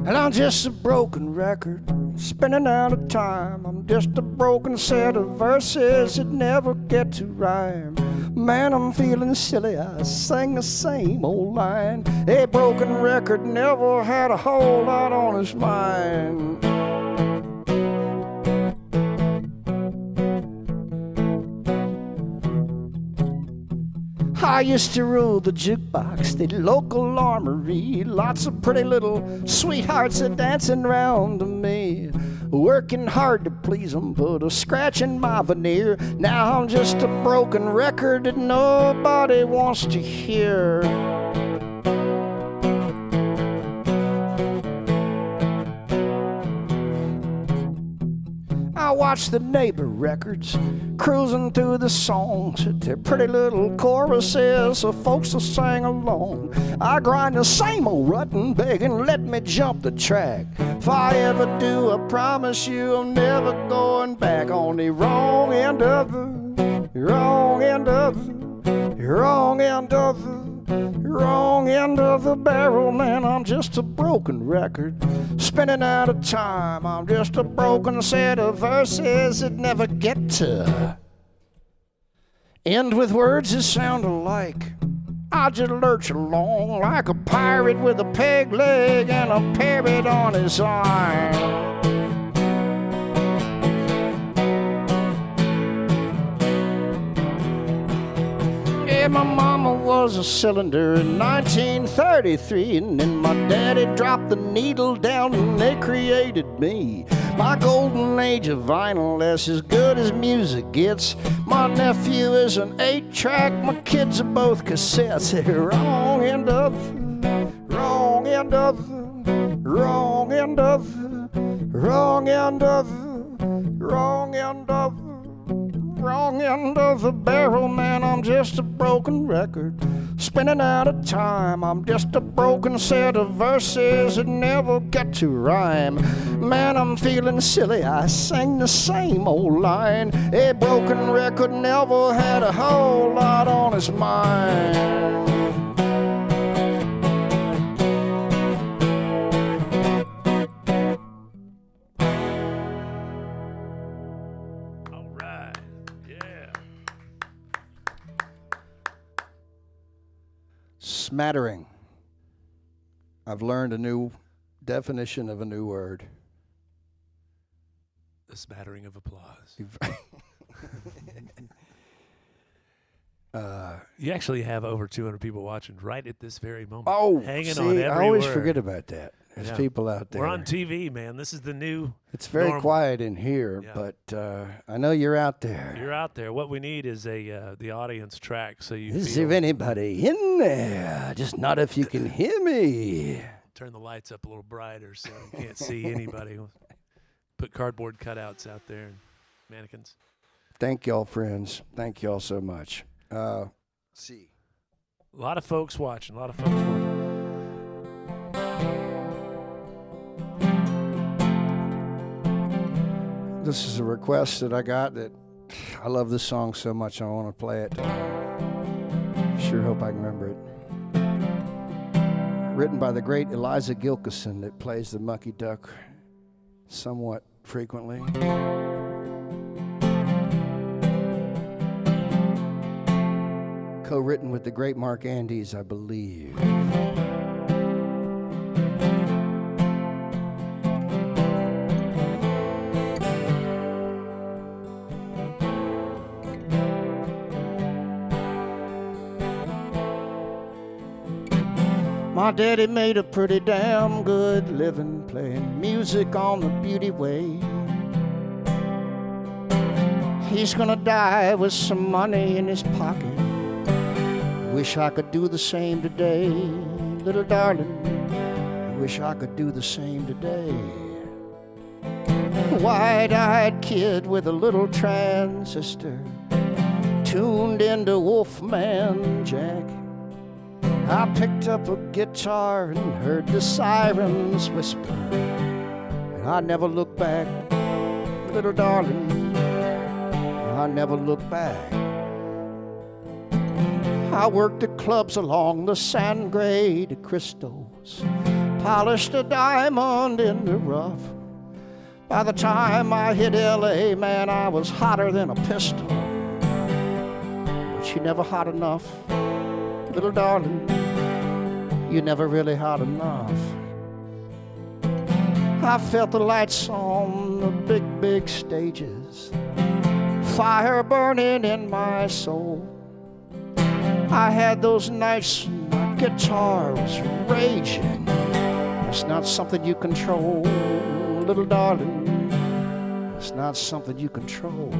S2: And I'm just a broken record, spinning out of time. I'm just a broken set of verses that never get to rhyme. Man, I'm feeling silly, I sing the same old line. A broken record never had a whole lot on his mind. I used to rule the jukebox, the local armory. Lots of pretty little sweethearts a dancing round to me. Working hard to please them, but a scratch in my veneer. Now I'm just a broken record that nobody wants to hear. I watch the neighbor records cruising through the songs at their pretty little choruses so folks will sing along. I grind the same old rut and begging, let me jump the track. If I ever do, I promise you I'm never going back. On the wrong end of the, wrong end of the, wrong end of the, wrong end of the barrel, man. I'm just a broken record, spinning out of time. I'm just a broken set of verses that never get to end with words that sound alike. I just lurch along like a pirate with a peg leg and a parrot on his arm. My mama was a cylinder in 1933, and then my daddy dropped the needle down and they created me. My golden age of vinyl, that's as good as music gets. My nephew is an 8-track, my kids are both cassettes. Wrong end of the, wrong end of the, wrong end of the, wrong end of the, wrong end of the, wrong end of the barrel, man. I'm just a broken record, spinning out of time. I'm just a broken set of verses that never get to rhyme. Man, I'm feeling silly, I sing the same old line. A broken record never had a whole lot on its mind. smattering. I've learned a new definition of a new word.
S1: The smattering of applause. You actually have over 200 people watching right at this very moment.
S2: Oh,
S1: hanging
S2: see,
S1: on every
S2: I always
S1: word.
S2: forget about that. There's people out there.
S1: We're on TV, man. This is the new.
S2: It's very
S1: normal.
S2: quiet in here, but I know you're out there.
S1: You're out there. What we need is the audience track, so you.
S2: Is there anybody in there? Just not if you can hear me.
S1: Turn the lights up a little brighter so you can't see anybody. Put cardboard cutouts out there and mannequins.
S2: Thank y'all, friends. Thank y'all so much. See.
S1: A lot of folks watching. A lot of folks watching.
S2: This is a request that I got that I love this song so much I want to play it. Sure hope I can remember it. Written by the great Eliza Gilkison that plays the Mucky Duck somewhat frequently. Co-written with the great Mark Andes, I believe. My daddy made a pretty damn good living playing music on the Beauty Way. He's gonna die with some money in his pocket. Wish I could do the same today, little darling. Wish I could do the same today. Wide-eyed kid with a little transistor, tuned into Wolfman Jack. I picked up a guitar and heard the sirens whisper, and I never looked back, little darling, I never looked back. I worked at clubs along the Sangre de Cristos, polished a diamond in the rough. By the time I hit L.A., man, I was hotter than a pistol, but you never hot enough, little darling, you're never really hot enough. I felt the lights on the big, big stages, fire burning in my soul. I had those nights when my guitar was raging. It's not something you control, little darling. It's not something you control.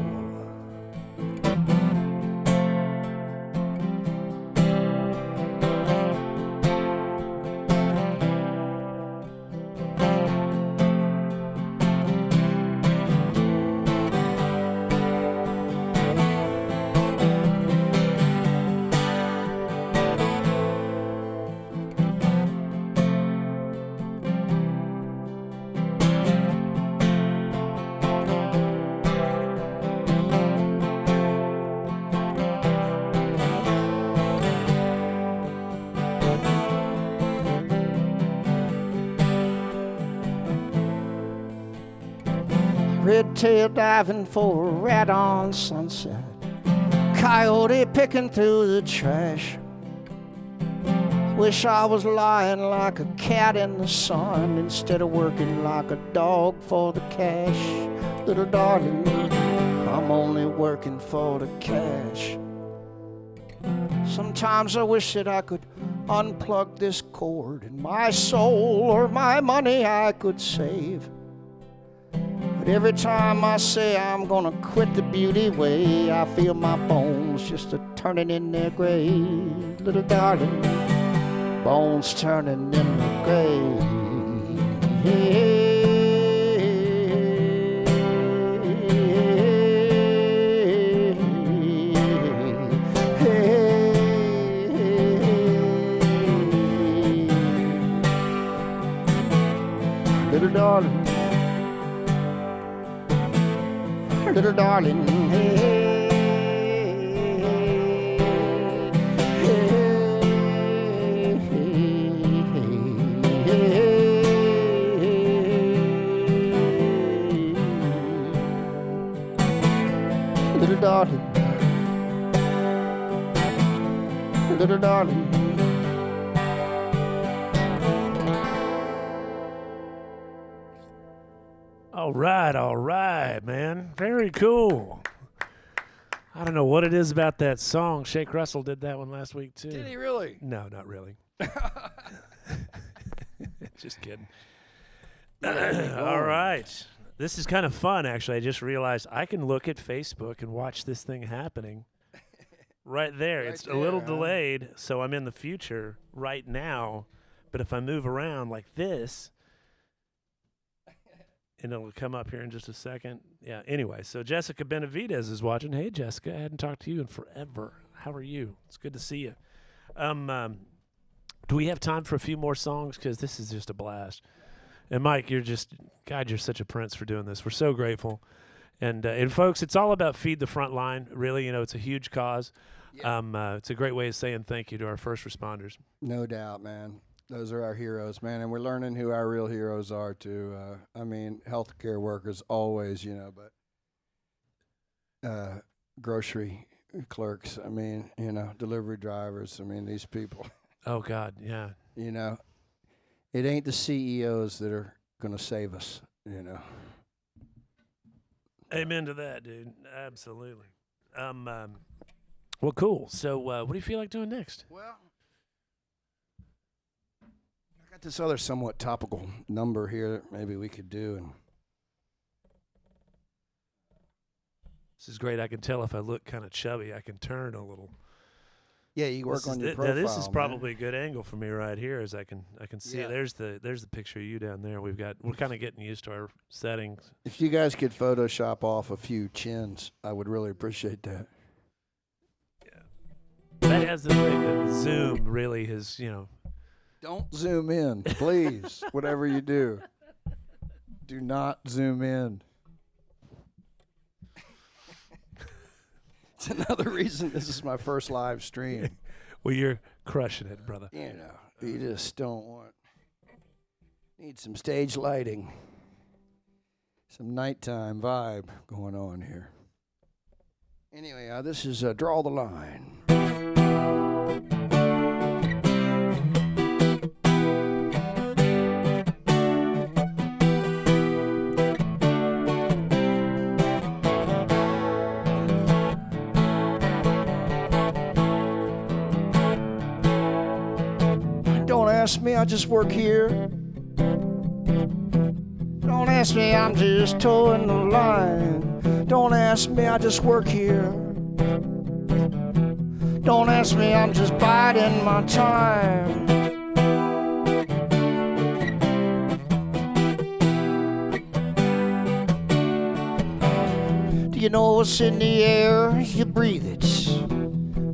S2: Red-tail diving for a rat on Sunset, coyote picking through the trash. Wish I was lying like a cat in the sun instead of working like a dog for the cash. Little darling, I'm only working for the cash. Sometimes I wish that I could unplug this cord and my soul or my money I could save. But every time I say I'm gonna quit the beauty way, I feel my bones just a turning in their grave. Little darling, bones turning in the grave. Little darling, little darling, hey, hey, hey, little darling, little darling,
S1: All right, man. Very cool. I don't know what it is about that song. Shake Russell did that one last week, too.
S2: Did he really?
S1: No, not really. Just kidding.
S2: Yeah,
S1: all right. This is kind of fun, actually. I just realized I can look at Facebook and watch this thing happening right there.
S2: Right
S1: It's
S2: there,
S1: a little
S2: huh?
S1: delayed, so I'm in the future right now. But if I move around like this, and it'll come up here in just a second. Yeah, anyway, so Jessica Benavidez is watching. Hey, Jessica, I hadn't talked to you in forever. How are you? It's good to see you. Do we have time for a few more songs? Because this is just a blast. And Mike, you're such a prince for doing this. We're so grateful. And folks, it's all about Feed the Front Line. Really, it's a huge cause.
S2: Yeah.
S1: It's a great way of saying thank you to our first responders.
S2: No doubt, man. Those are our heroes, man. And we're learning who our real heroes are, too. I mean, healthcare workers always, but grocery clerks, I mean, delivery drivers. I mean, these people.
S1: Oh, God, yeah.
S2: It ain't the CEOs that are going to save us,
S1: Amen to that, dude. Absolutely. Well, cool. So what do you feel like doing next?
S2: Well, I got this other somewhat topical number here that maybe we could do. And
S1: This is great. I can tell if I look kind of chubby, I can turn a little.
S2: yeah, you work on your profile.
S1: Now this is
S2: man.
S1: probably a good angle for me right here, as I can see.
S2: Yeah.
S1: There's the picture of you down there. We're kind of getting used to our settings.
S2: If you guys could Photoshop off a few chins, I would really appreciate that.
S1: That has the thing that Zoom really has,
S2: Don't zoom in, please. Whatever you do, do not zoom in. It's another reason this is my first live stream.
S1: Well, you're crushing it, brother.
S2: You just don't want. Need some stage lighting, some nighttime vibe going on here. Anyway, this is Draw the Line. Don't ask me, I just work here. Don't ask me, I'm just towing the line. Don't ask me, I just work here. Don't ask me, I'm just biding my time. Do you know what's in the air? You breathe it.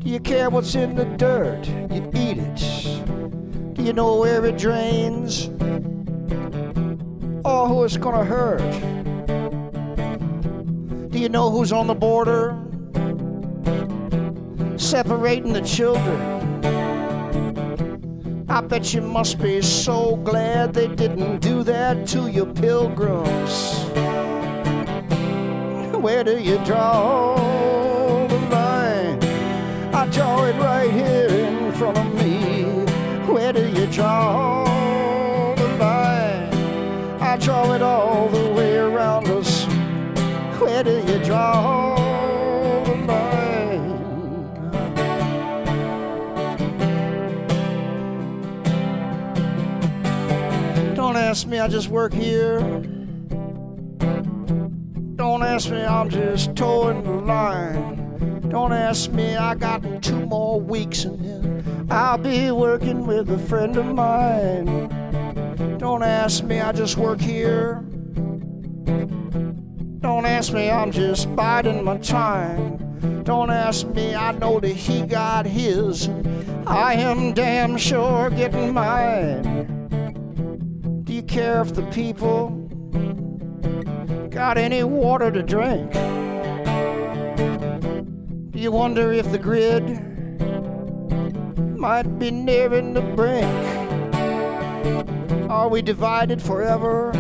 S2: Do you care what's in the dirt? You eat it. Do you know where it drains? Or who it's gonna hurt? Do you know who's on the border? Separating the children. I bet you must be so glad they didn't do that to your pilgrims. Where do you draw the line? I draw it right here in front of me. Where do you draw the line? I draw it all the way around us. Where do you draw the line? Don't ask me, I just work here. Don't ask me, I'm just towing the line. Don't ask me, I got 2 more weeks and then I'll be working with a friend of mine. Don't ask me, I just work here. Don't ask me, I'm just biding my time. Don't ask me, I know that he got his. I am damn sure getting mine. Do you care if the people got any water to drink? Do you wonder if the grid might be nearing the brink? Are we divided forever?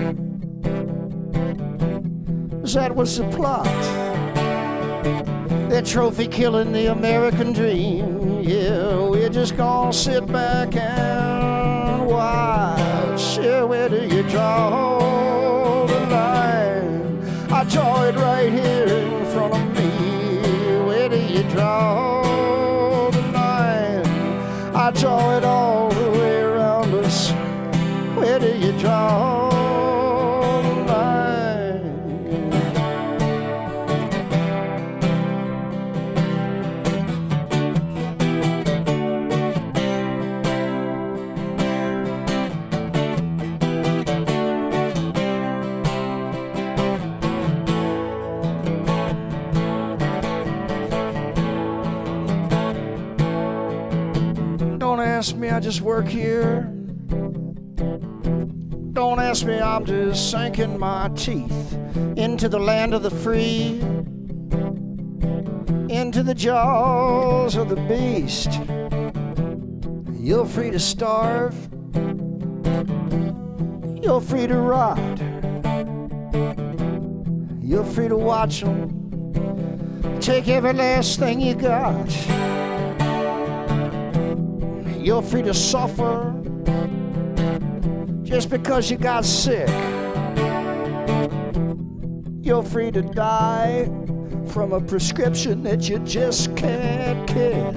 S2: That was the plot. That trophy killing the American dream. Yeah, we're just gonna sit back and watch. Yeah, where do you draw the line? ask me, I just work here. Don't ask me, I'm just sinking my teeth into the land of the free, into the jaws of the beast. You're free to starve, you're free to rot, you're free to watch them take every last thing you got. You're free to suffer just because you got sick. You're free to die from a prescription that you just can't kick.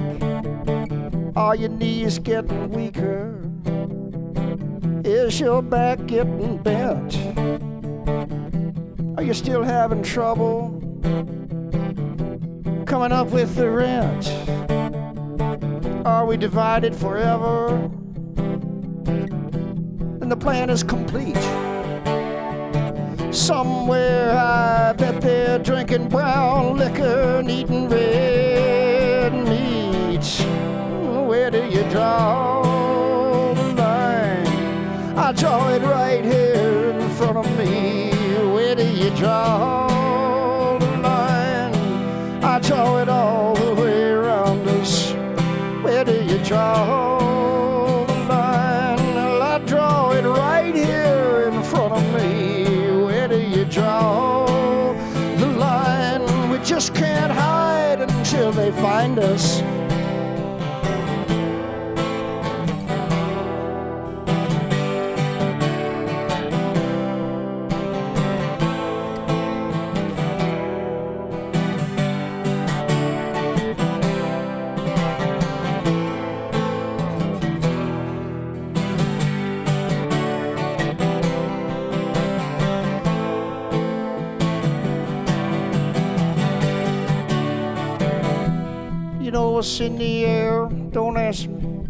S2: Are your knees getting weaker? Is your back getting bent? Are you still having trouble coming up with the rent? Are we divided forever? And the plan is complete. Somewhere I bet they're drinking brown liquor and eating red meat. Where do you draw the line? I draw it right here in front of me. Where do you draw the line? I draw it all the way around us. Where do you draw the line? Well, I draw it right here in front of me. Where do you draw the line? We just can't hide until they find us. You know what's in the air? Don't ask me.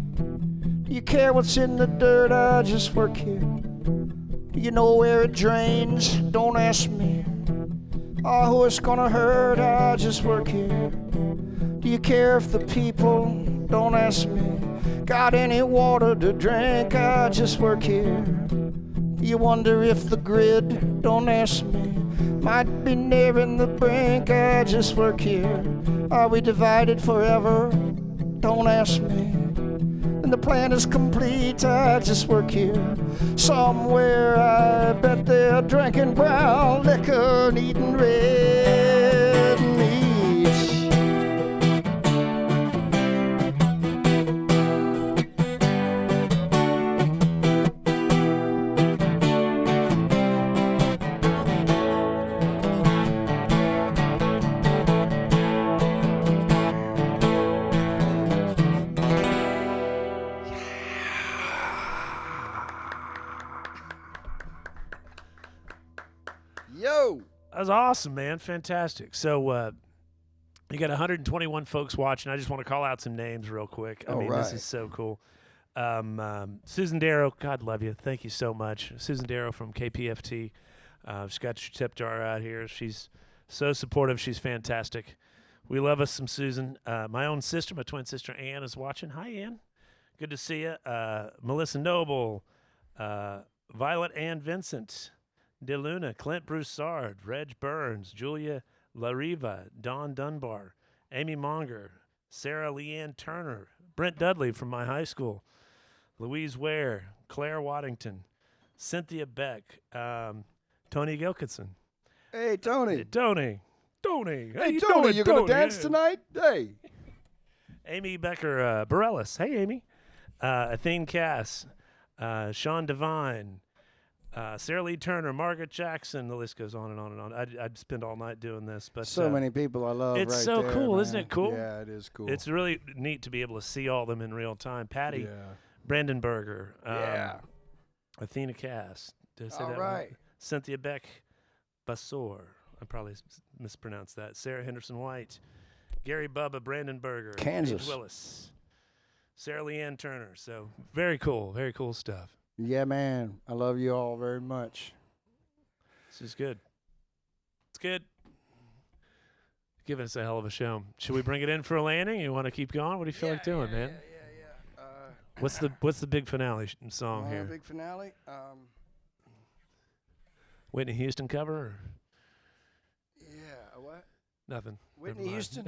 S2: Do you care what's in the dirt? I just work here. Do you know where it drains? Don't ask me. Oh, who it's gonna hurt? I just work here. Do you care if the people? Don't ask me. Got any water to drink? I just work here. Do you wonder if the grid? Don't ask me. Might be nearing the brink. I just work here. Are we divided forever? Don't ask me. And the plan is complete. I just work here. Somewhere I bet they're drinking brown liquor and eating red meat. Yo!
S1: That was awesome, man. Fantastic. So you got 121 folks watching. I just want to call out some names real quick. I mean, this is so cool. Susan Darrow, God love you. Thank you so much. Susan Darrow from KPFT. She's got your tip jar out here. She's so supportive. She's fantastic. We love us some Susan. My own sister, my twin sister, Ann, is watching. Hi, Ann. Good to see you. Melissa Noble, Violet Ann Vincent, DeLuna, Clint Broussard, Reg Burns, Julia Lariva, Dawn Dunbar, Amy Monger, Sarah Leanne Turner, Brent Dudley from my high school, Louise Ware, Claire Waddington, Cynthia Beck, Tony Gilkinson.
S2: Hey, Tony.
S1: Hey, Tony. Tony. How
S2: Hey,
S1: you
S2: Tony,
S1: doing,
S2: you gonna
S1: Tony?
S2: dance
S1: Yeah.
S2: tonight? Hey.
S1: Amy Becker Bareilles. Hey, Amy. Athene Cass, Sean Devine, Sarah Lee Turner, Margaret Jackson. The list goes on and on and on. I'd spend all night doing this, but
S2: So many people I love.
S1: it's
S2: right
S1: so
S2: there,
S1: cool,
S2: man.
S1: isn't it cool?
S2: Yeah, it is cool.
S1: It's really neat to be able to see all of them in real time. Patty
S2: Yeah.
S1: Brandenberger,
S2: Yeah.
S1: Athena Cass. Did I say
S2: All
S1: that
S2: right.
S1: Cynthia Beck Basor. I probably mispronounced that. Sarah Henderson White, Gary Bubba Brandenberger,
S2: Kansas.
S1: Paige Willis, Sarah Leanne Turner. So very cool stuff.
S2: Yeah, man. I love you all very much.
S1: This is good. It's good. Giving us a hell of a show. Should we bring it in for a landing? You want to keep going? What do you feel like doing, man? What's the big finale song here?
S2: Big finale.
S1: Whitney Houston cover? Or?
S2: Yeah. What?
S1: Nothing.
S2: Whitney Houston.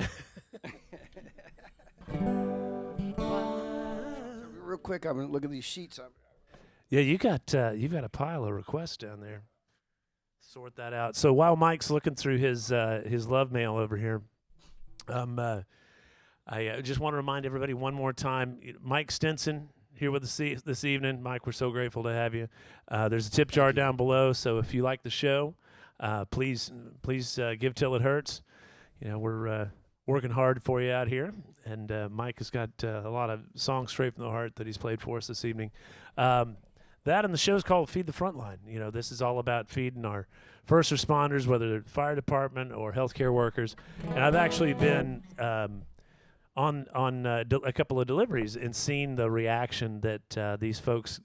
S2: Real quick, I'm gonna look at these sheets.
S1: Yeah, you've got a pile of requests down there. Sort that out. So while Mike's looking through his love mail over here, I just want to remind everybody one more time, Mike Stinson here with us this evening. Mike, we're so grateful to have you. There's a tip jar down below, so if you like the show, please give till it hurts. You know, we're working hard for you out here, and Mike has got a lot of songs straight from the heart that he's played for us this evening. That and the show's called Feed the Frontline. You know, this is all about feeding our first responders, whether they're fire department or healthcare workers. And I've actually been on a couple of deliveries and seen the reaction that these folks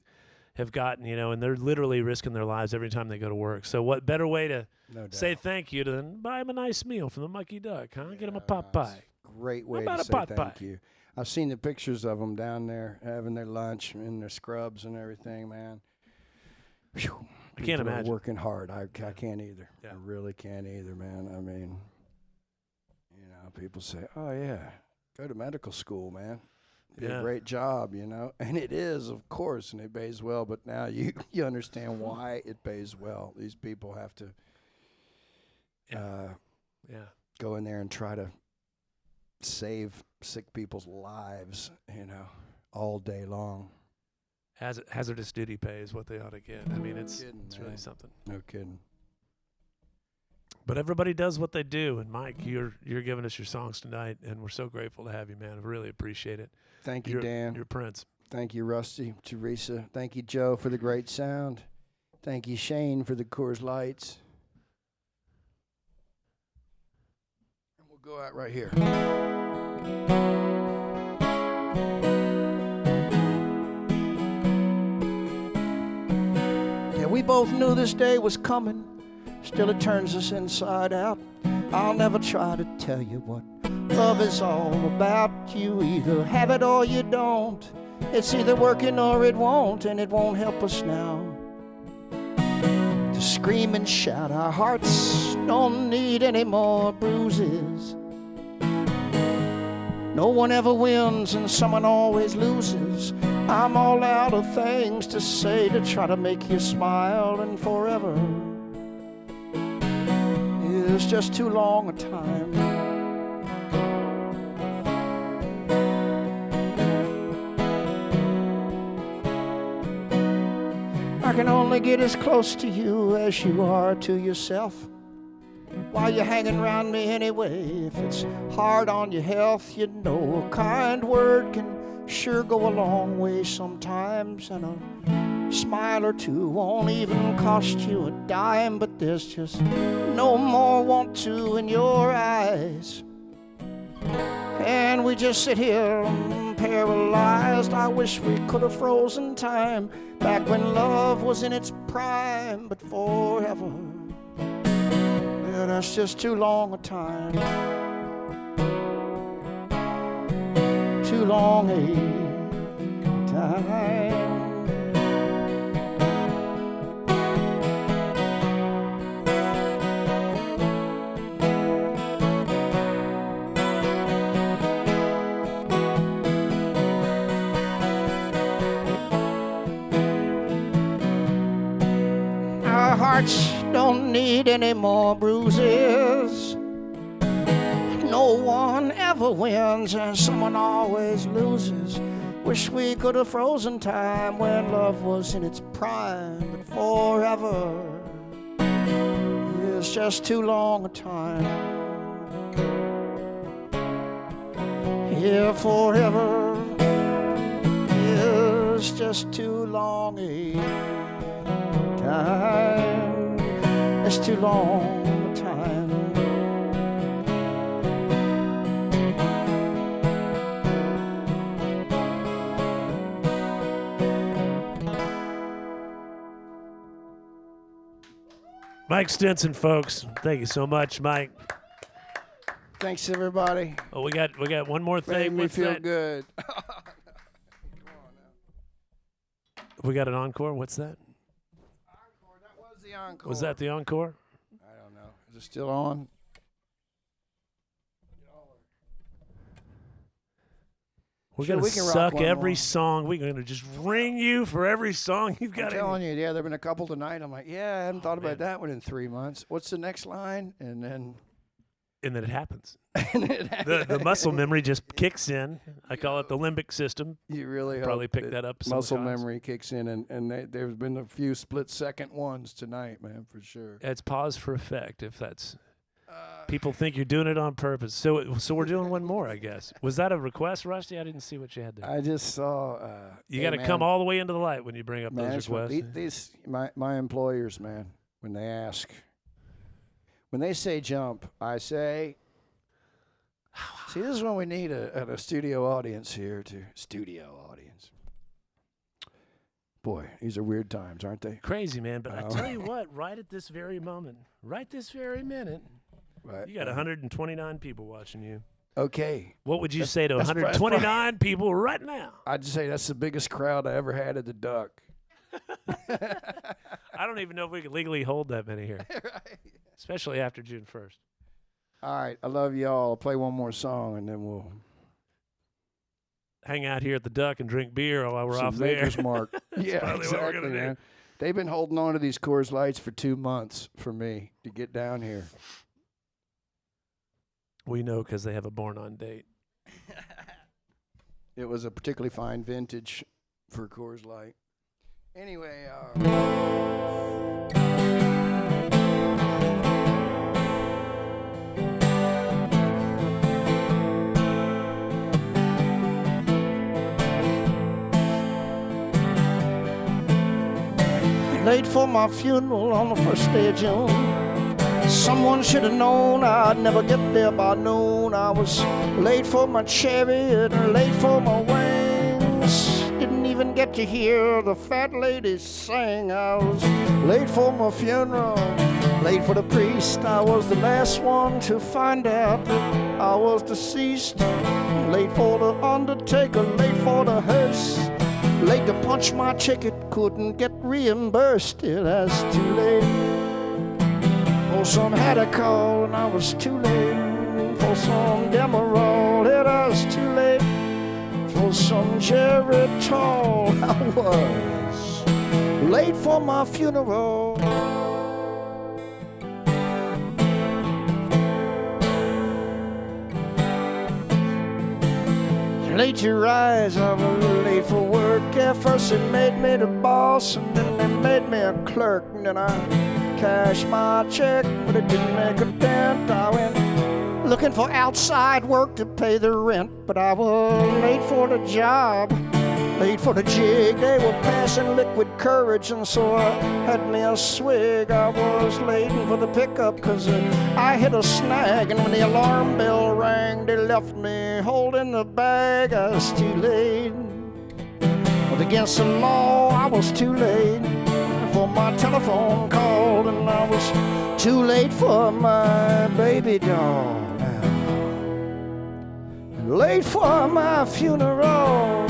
S1: have gotten, you know, and they're literally risking their lives every time they go to work. So what better way to say thank you than buy them a nice meal from the Mucky Duck, huh? Get them a pot pie.
S2: Great way to say thank you. I've seen the pictures of them down there having their lunch in their scrubs and everything, man. Whew.
S1: I can't imagine.
S2: Working hard. I can't either.
S1: Yeah.
S2: I really can't either, man. I mean, you know, people say, oh, yeah, go to medical school, man. Be a great job, you know. And it is, of course, and it pays well. But now you understand why it pays well. These people have to go in there and try to save sick people's lives, you know, all day long.
S1: Hazardous duty pay is what they ought to get. I mean, it's really something.
S2: No kidding.
S1: But everybody does what they do, and Mike, you're giving us your songs tonight, and we're so grateful to have you, man. I really appreciate it.
S2: Thank you, Dan.
S1: You're Prince.
S2: Thank you, Rusty, Teresa. Thank you, Joe, for the great sound. Thank you, Shane, for the Coors Lights. And we'll go out right here. Yeah, we both knew this day was coming. Still it turns us inside out. I'll never try to tell you what love is all about. You either have it or you don't. It's either working or it won't, and it won't help us now to scream and shout. Our hearts don't need any more bruises. No one ever wins and someone always loses. I'm all out of things to say to try to make you smile, and forever is just too long a time. I can only get as close to you as you are to yourself. Why you hanging around me anyway? If it's hard on your health, you know a kind word can sure go a long way sometimes, and a smile or two won't even cost you a dime. But there's just no more want to in your eyes, and we just sit here paralyzed. I wish we could have frozen time back when love was in its prime, but forever, yeah, that's just too long a time. Too long a time. Our hearts don't need any more bruises. No one ever wins and someone always loses. Wish we could have frozen time when love was in its prime, but forever is just too long a time. Yeah, forever is just too long a time. It's too long a time.
S1: Mike Stinson, folks. Thank you so much, Mike.
S2: Thanks, everybody.
S1: Oh, we got one more thing.
S2: Made me
S1: What's
S2: feel
S1: that?
S2: good.
S1: We got an encore? What's that?
S2: Encore. That was the encore.
S1: Was that the encore?
S2: I don't know. Is it still on?
S1: We're
S2: Sure,
S1: going
S2: we
S1: to
S2: can rock
S1: suck
S2: one
S1: every
S2: more.
S1: song. We're going to just ring you for every song you've got.
S2: I'm telling you, yeah, there have been a couple tonight. I'm like, yeah, I haven't thought about that one in 3 months. What's the next line? And then
S1: it happens. The muscle memory just kicks in. I call it the limbic system.
S2: You really
S1: Probably
S2: hope
S1: picked that up
S2: muscle
S1: sometimes.
S2: memory kicks in, and there's been a few split-second ones tonight, man, for sure.
S1: It's pause for effect, if that's... People think you're doing it on purpose. So we're doing one more, I guess. Was that a request, Rusty? I didn't see what you had there.
S2: I just saw.
S1: You got to come all the way into the light when you bring up those requests.
S2: These my employers, man, when they ask, when they say jump, I say. See, this is when we need a studio audience here. Studio audience. Boy, these are weird times, aren't they?
S1: Crazy, man. But I tell you what, right at this very moment, right this very minute,
S2: right,
S1: you got 129 people watching you.
S2: Okay.
S1: What would you say to 129 people right now?
S2: I'd say that's the biggest crowd I ever had at the Duck.
S1: I don't even know if we can legally hold that many here,
S2: Right.
S1: especially after June 1st.
S2: All right, I love y'all. I'll play one more song, and then we'll
S1: hang out here at the Duck and drink beer while we're
S2: some
S1: off the air.
S2: Maker's Mark. Yeah,
S1: probably what we're
S2: exactly,
S1: gonna do.
S2: man. They've been holding on to these Coors Lights for 2 months for me to get down here.
S1: We know because they have a born-on date.
S2: It was a particularly fine vintage for Coors Light. Anyway, late for my funeral on the first day of June. Someone should have known I'd never get there by noon. I was late for my chariot and late for my wings. Didn't even get to hear the fat lady sing. I was late for my funeral, late for the priest. I was the last one to find out that I was deceased. Late for the undertaker, late for the hearse. Late to punch my ticket, couldn't get reimbursed. Yeah, that's too late. For some had a call and I was too late. For some demo roll, it was too late. For some Geritol, I was late for my funeral. Late to rise, I was late for work. At first it made me the boss, and then they made me a clerk. And then I cashed my check, but it didn't make a dent. I went looking for outside work to pay the rent, but I was late for the job, late for the jig. They were passing liquid courage, and so I had me a swig. I was late for the pickup because I hit a snag, and when the alarm bell rang, they left me holding the bag. I was too late. But against the law, I was too late for my telephone call, and I was too late for my baby doll. Late for my funeral.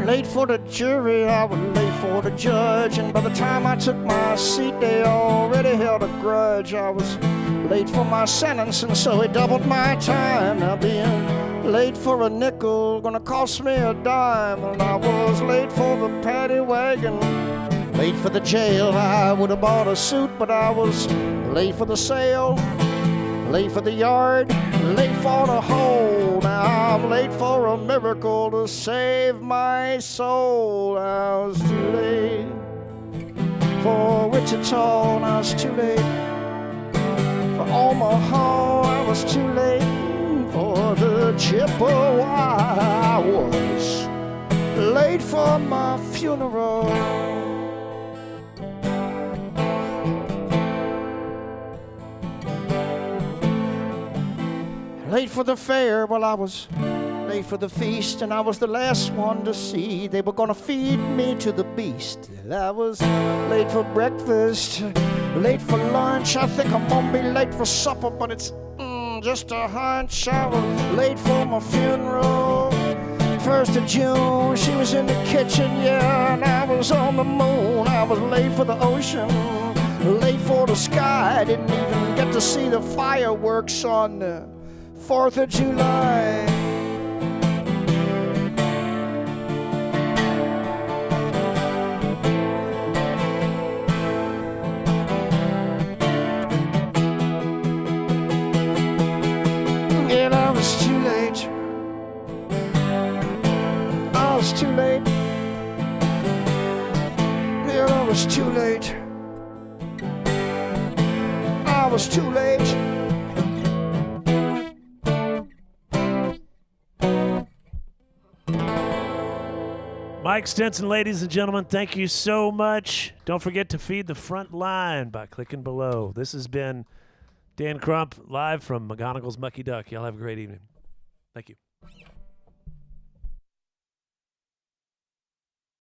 S2: Late for the jury, I was late for the judge, and by the time I took my seat, they already held a grudge. I was late for my sentence, and so it doubled my time. Now being late for a nickel gonna cost me a dime, and I was late for the paddy wagon, late for the jail. I would have bought a suit, but I was late for the sale, late for the yard, late for the hole. Now I'm late for a miracle to save my soul. I was too late for Wichita, and I was too late for Omaha. I was too late for the Chippewa. I was late for my funeral. late for the fair. Well, I was late for the feast, and I was the last one to see. They were gonna feed me to the beast. I was late for breakfast, late for lunch. I think I'm gonna be late for supper, but it's just a hunch. I was late for my funeral, 1st of June. She was in the kitchen, yeah, and I was on the moon. I was late for the ocean, late for the sky. I didn't even get to see the fireworks on the 4th of July. And I was too late. I was too late. Yeah, I was too late. I was too late.
S1: Mike Stinson, ladies and gentlemen, thank you so much. Don't forget to feed the front line by clicking below. This has been Dan Crump live from McGonigal's Mucky Duck. Y'all have a great evening. Thank you.